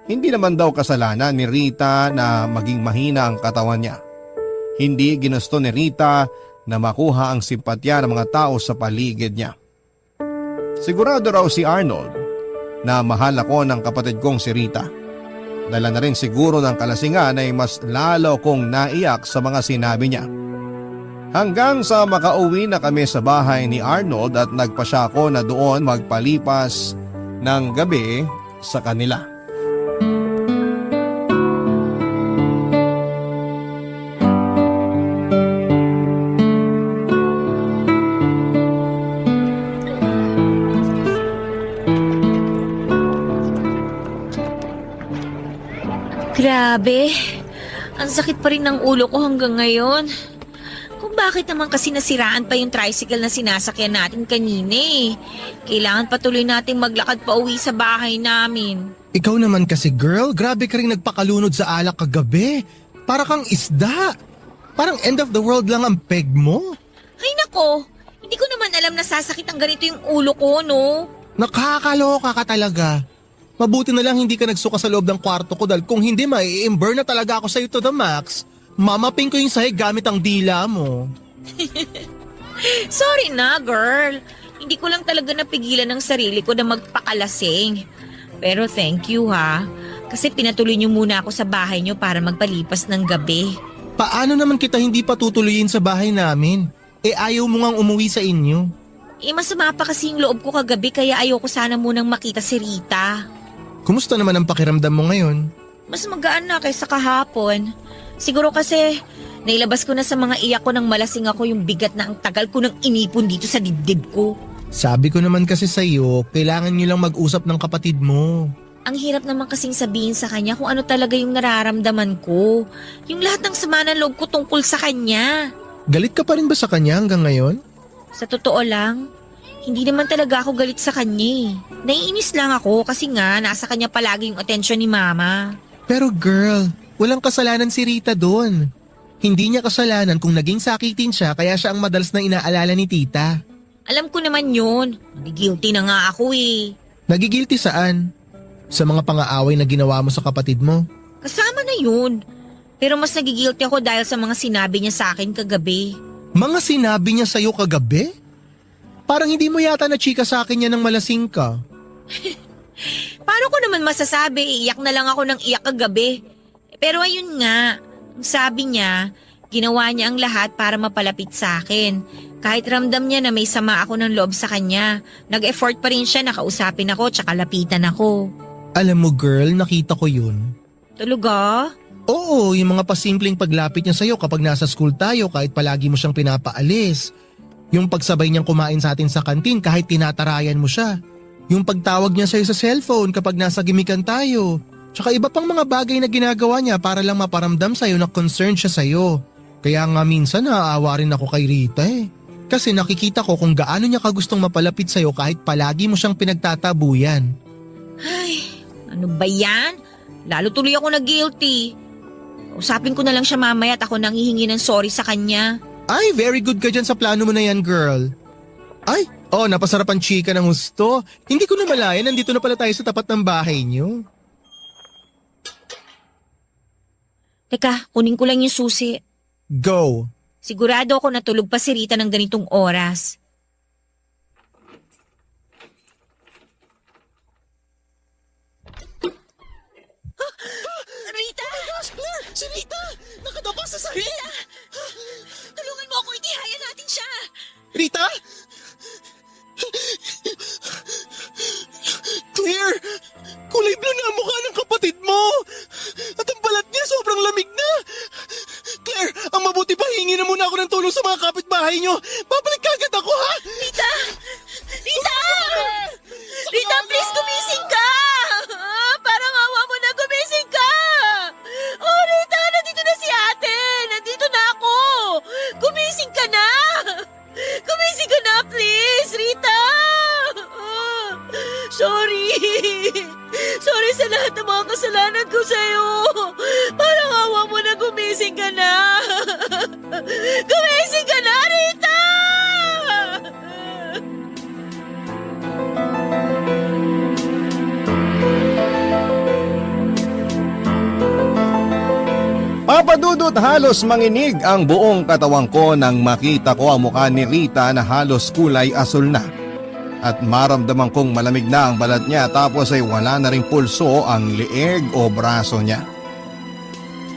Hindi naman daw kasalanan ni Rita na maging mahina ang katawan niya. Hindi ginusto ni Rita na makuha ang simpatya ng mga tao sa paligid niya. Sigurado raw si Arnold na mahal ako ng kapatid kong si Rita. Dala na rin siguro ng kalasingan ay mas lalo kong naiyak sa mga sinabi niya. Hanggang sa makauwi na kami sa bahay ni Arnold at nagpasya ako na doon magpalipas ng gabi sa kanila. Grabe, ang sakit pa rin ng ulo ko hanggang ngayon. Kung bakit naman kasi nasiraan pa yung tricycle na sinasakyan natin kanina eh. Kailangan patuloy nating maglakad pa uwi sa bahay namin. Ikaw naman kasi girl, grabe ka rin nagpakalunod sa alak kagabi. Para kang isda. Parang end of the world lang ang peg mo. Ay nako, hindi ko naman alam na sasakit ang ganito yung ulo ko, no? Nakakaloka ka talaga. Mabuti na lang hindi ka nagsuka sa loob ng kwarto ko dahil kung hindi mai-imburn na talaga ako sa'yo to the max. Mamaping ko yung sahig gamit ang dila mo. Sorry na, girl. Hindi ko lang talaga napigilan ng sarili ko na magpakalasing. Pero thank you ha. Kasi pinatuloy niyo muna ako sa bahay niyo para magpalipas ng gabi. Paano naman kita hindi patutuloyin sa bahay namin? Ayaw mo ngang umuwi sa inyo. Masama pa kasi yung loob ko kagabi kaya ayoko sana munang makita si Rita. Kumusta naman ang pakiramdam mo ngayon? Mas magaan na kaysa kahapon. Siguro kasi nailabas ko na sa mga iyak ko nang malasing ako yung bigat na ang tagal ko nang inipon dito sa dibdib ko. Sabi ko naman kasi sa'yo, kailangan niyo lang mag-usap ng kapatid mo. Ang hirap naman kasing sabihin sa kanya kung ano talaga yung nararamdaman ko. Yung lahat ng sama ng loob ko tungkol sa kanya. Galit ka pa rin ba sa kanya hanggang ngayon? Sa totoo lang, hindi naman talaga ako galit sa kanya. Naiinis lang ako kasi nga nasa kanya palagi yung atensyon ni Mama. Pero girl, walang kasalanan si Rita doon. Hindi niya kasalanan kung naging sakitin siya kaya siya ang madalas na inaalala ni tita. Alam ko naman yun. Nagigilty na nga ako eh. Nagigilty saan? Sa mga pang-aaway na ginawa mo sa kapatid mo? Kasama na yun. Pero mas nagigilty ako dahil sa mga sinabi niya sa akin kagabi. Mga sinabi niya sa'yo kagabi? Parang hindi mo yata na chika sa akin yan nang malasing ka. Paano ko naman masasabi? Iyak na lang ako ng iyak kagabi. Pero ayun nga, sabi niya, ginawa niya ang lahat para mapalapit sa akin. Kahit ramdam niya na may sama ako ng loob sa kanya, nag-effort pa rin siya na kausapin ako tsaka lapitan ako. Alam mo girl, nakita ko yun. Talaga? Oo, yung mga pasimpleng paglapit niya sa'yo kapag nasa school tayo kahit palagi mo siyang pinapaalis. Yung pagsabay niyang kumain sa atin sa kantin kahit tinatarayan mo siya. Yung pagtawag niya sa'yo sa cellphone kapag nasa gimikan tayo. Tsaka iba pang mga bagay na ginagawa niya para lang maparamdam sa'yo na concerned siya sa'yo. Kaya nga minsan naaawa rin ako kay Rita eh. Kasi nakikita ko kung gaano niya kagustong mapalapit sa'yo kahit palagi mo siyang pinagtatabuyan. Ay, ano ba yan? Lalo tuloy ako na guilty. Usapin ko na lang siya mamaya at ako nang hihingi ng sorry sa kanya. Ay, very good ka dyan sa plano mo na yan, girl. Ay, napasarap ang chika ng husto. Hindi ko na malayan, nandito na pala tayo sa tapat ng bahay niyo. Teka, kunin ko lang yung susi. Go. Sigurado ako natulog pa si Rita ng ganitong oras. Rita! Si Rita! Nakadapa sa sahig! Tulungan mo ako, itihaya natin siya! Rita? Claire! Kulay blue na ang mukha ng kapatid mo! At ang balat niya sobrang lamig na! Claire, ang mabuti pa hingi na muna ako ng tulong sa mga kapitbahay niyo! Babalik kagad ako, ha? Rita! Rita! Rita, please gumising ka! Parang awa mo na, gumising ka! Oh, Rita, nandito na si ate! Nandito na ako! Gumising ka na! Gumising ka na, please! Rita! Sorry! Sorry sa lahat ng mga kasalanan ko sa'yo! Parang awa mo na, gumising ka na! Gumising ka na, Rita! Papadudot halos manginig ang buong katawan ko nang makita ko ang mukha ni Rita na halos kulay asul na. At maramdaman kong malamig na ang balat niya tapos ay wala na ring pulso ang lieg o braso niya.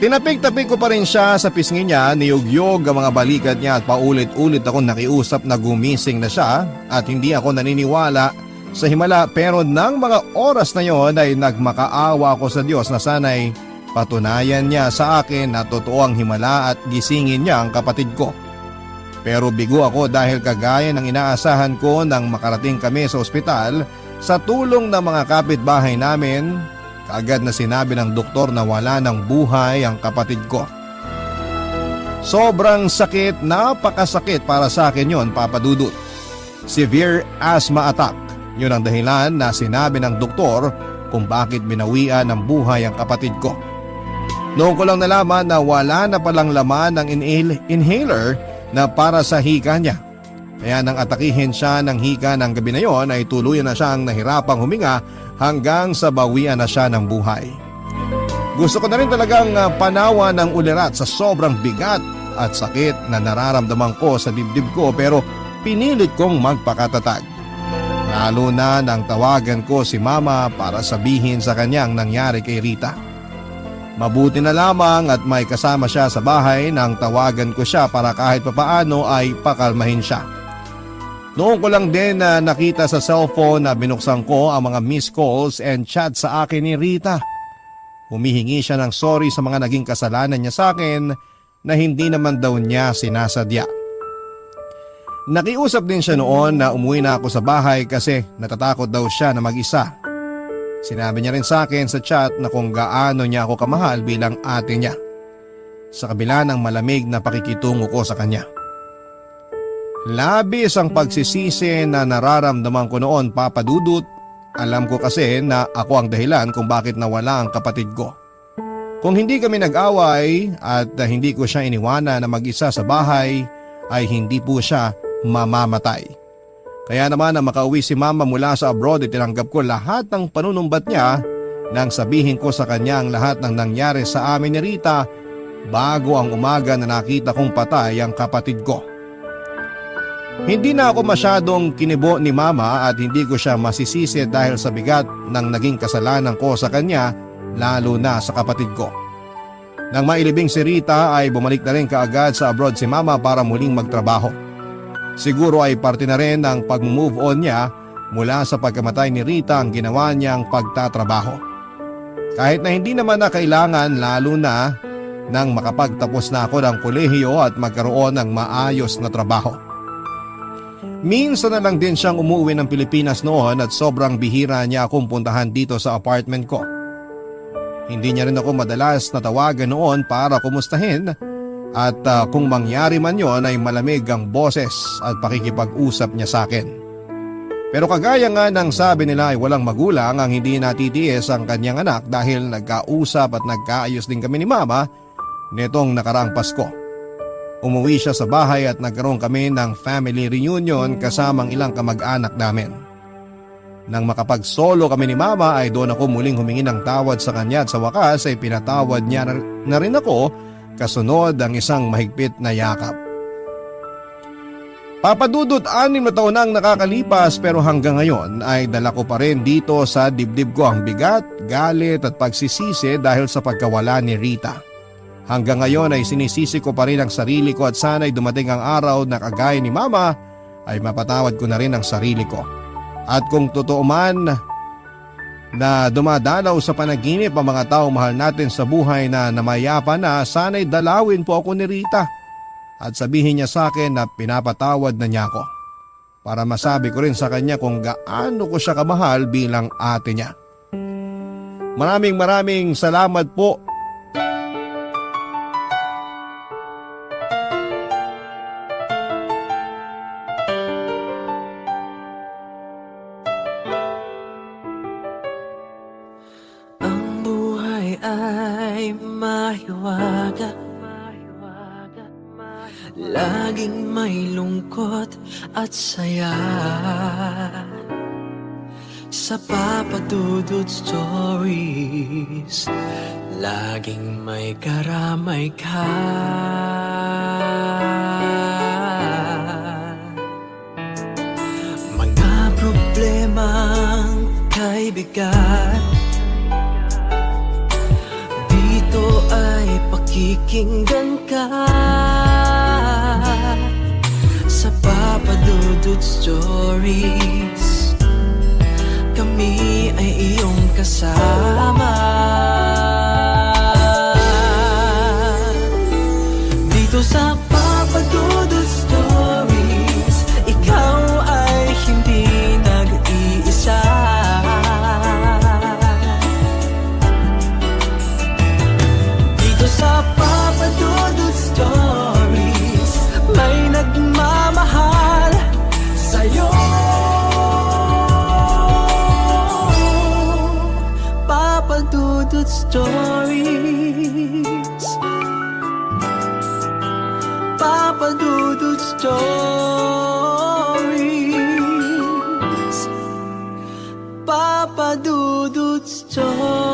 Tinapik-tapik ko pa rin siya sa pisngi niya, niyugyog ang mga balikat niya at paulit-ulit akong nakiusap na gumising na siya at hindi ako naniniwala sa himala pero nang mga oras na yon ay nagmakaawa ako sa Diyos na sana'y patunayan niya sa akin na totoo ang himala at gisingin niya ang kapatid ko. Pero bigo ako dahil kagaya ng inaasahan ko nang makarating kami sa ospital sa tulong ng mga kapitbahay namin, kaagad na sinabi ng doktor na wala ng buhay ang kapatid ko. Sobrang sakit, napakasakit para sa akin yon, Papa Dudut. Severe asthma attack, yun ang dahilan na sinabi ng doktor kung bakit binawian ng buhay ang kapatid ko. Noon ko lang nalaman na wala na palang laman ng inhaler na para sa hika niya. Kaya nang atakihin siya ng hika ng gabi na yon ay tuluyan na siyang nahirapang huminga hanggang sa bawian na siya ng buhay. Gusto ko na rin talagang panawa ng ulirat sa sobrang bigat at sakit na nararamdaman ko sa dibdib ko, pero pinilit kong magpakatatag. Lalo na nang tawagan ko si Mama para sabihin sa kanyang nangyari kay Rita. Mabuti na lamang at may kasama siya sa bahay nang tawagan ko siya para kahit papaano ay pakalmahin siya. Noon ko lang din na nakita sa cellphone na binuksan ko ang mga missed calls and chat sa akin ni Rita. Humihingi siya ng sorry sa mga naging kasalanan niya sa akin na hindi naman daw niya sinasadya. Nakiusap din siya noon na umuwi na ako sa bahay kasi natatakot daw siya na mag-isa. Sinabi niya rin sa akin sa chat na kung gaano niya ako kamahal bilang ate niya, sa kabila ng malamig na pakikitungo ko sa kanya. Labis ang pagsisisi na nararamdaman ko noon, Papa Dudut. Alam ko kasi na ako ang dahilan kung bakit nawala ang kapatid ko. Kung hindi kami nag-away at hindi ko siya iniwanan na mag-isa sa bahay, ay hindi po siya mamamatay. Kaya naman na makauwi si Mama mula sa abroad, itinanggap ko lahat ng panunumbat niya nang sabihin ko sa kanya ang lahat ng nangyari sa amin ni Rita bago ang umaga na nakita kong patay ang kapatid ko. Hindi na ako masyadong kinibo ni Mama at hindi ko siya masisisi dahil sa bigat ng naging kasalanan ko sa kanya, lalo na sa kapatid ko. Nang mailibing si Rita ay bumalik na rin kaagad sa abroad si Mama para muling magtrabaho. Siguro ay parte na rin ng pag-move on niya mula sa pagkamatay ni Rita ang ginawa niyang pagtatrabaho. Kahit na hindi naman na kailangan, lalo na nang makapagtapos na ako ng kolehiyo at magkaroon ng maayos na trabaho. Minsan na lang din siyang umuwi ng Pilipinas noon at sobrang bihira niya akong puntahan dito sa apartment ko. Hindi niya rin ako madalas natawagan noon para kumustahin at kung mangyari man yon ay malamig ang boses at pakikipag-usap niya sa akin. Pero kagaya nga ng sabi nila ay walang magulang ang hindi natitiis ang kanyang anak dahil nagkausap at nagkaayos din kami ni Mama netong nakaraang Pasko. Umuwi siya sa bahay at nagkaroon kami ng family reunion kasamang ilang kamag-anak namin. Nang makapag-solo kami ni Mama ay doon ako muling humingi ng tawad sa kanya at sa wakas ay pinatawad niya na rin ako, kasunod ang isang mahigpit na yakap. Papa Dudut, 6 na taon nang nakakalipas pero hanggang ngayon ay dala ko pa rin dito sa dibdib ko ang bigat, galit at pagsisisi dahil sa pagkawala ni Rita. Hanggang ngayon ay sinisisi ko pa rin ang sarili ko at sana'y dumating ang araw na kagaya ni Mama ay mapatawad ko na rin ang sarili ko. At kung totoo man na dumadalaw sa panaginip ang mga tao mahal natin sa buhay na namayapa na, sana'y dalawin po ako ni Rita at sabihin niya sa akin na pinapatawad na niya ako para masabi ko rin sa kanya kung gaano ko siya kamahal bilang ate niya. Maraming salamat po. Ay mahiwaga, laging may lungkot at saya. Sa Papa Dudut Stories, laging may karamay ka. Mga problemang kaibigan, dito ay pakikinggan ka. Sa Papa Dudut Stories, kami ay iyong kasama. Dito sa Papa Dudut Stories, ikaw ay hindi nag-iisa. Sa Papa Dudut Stories, may nagmamahal sa'yo. Papa Dudut Stories, Papa Dudut Stories. Stories.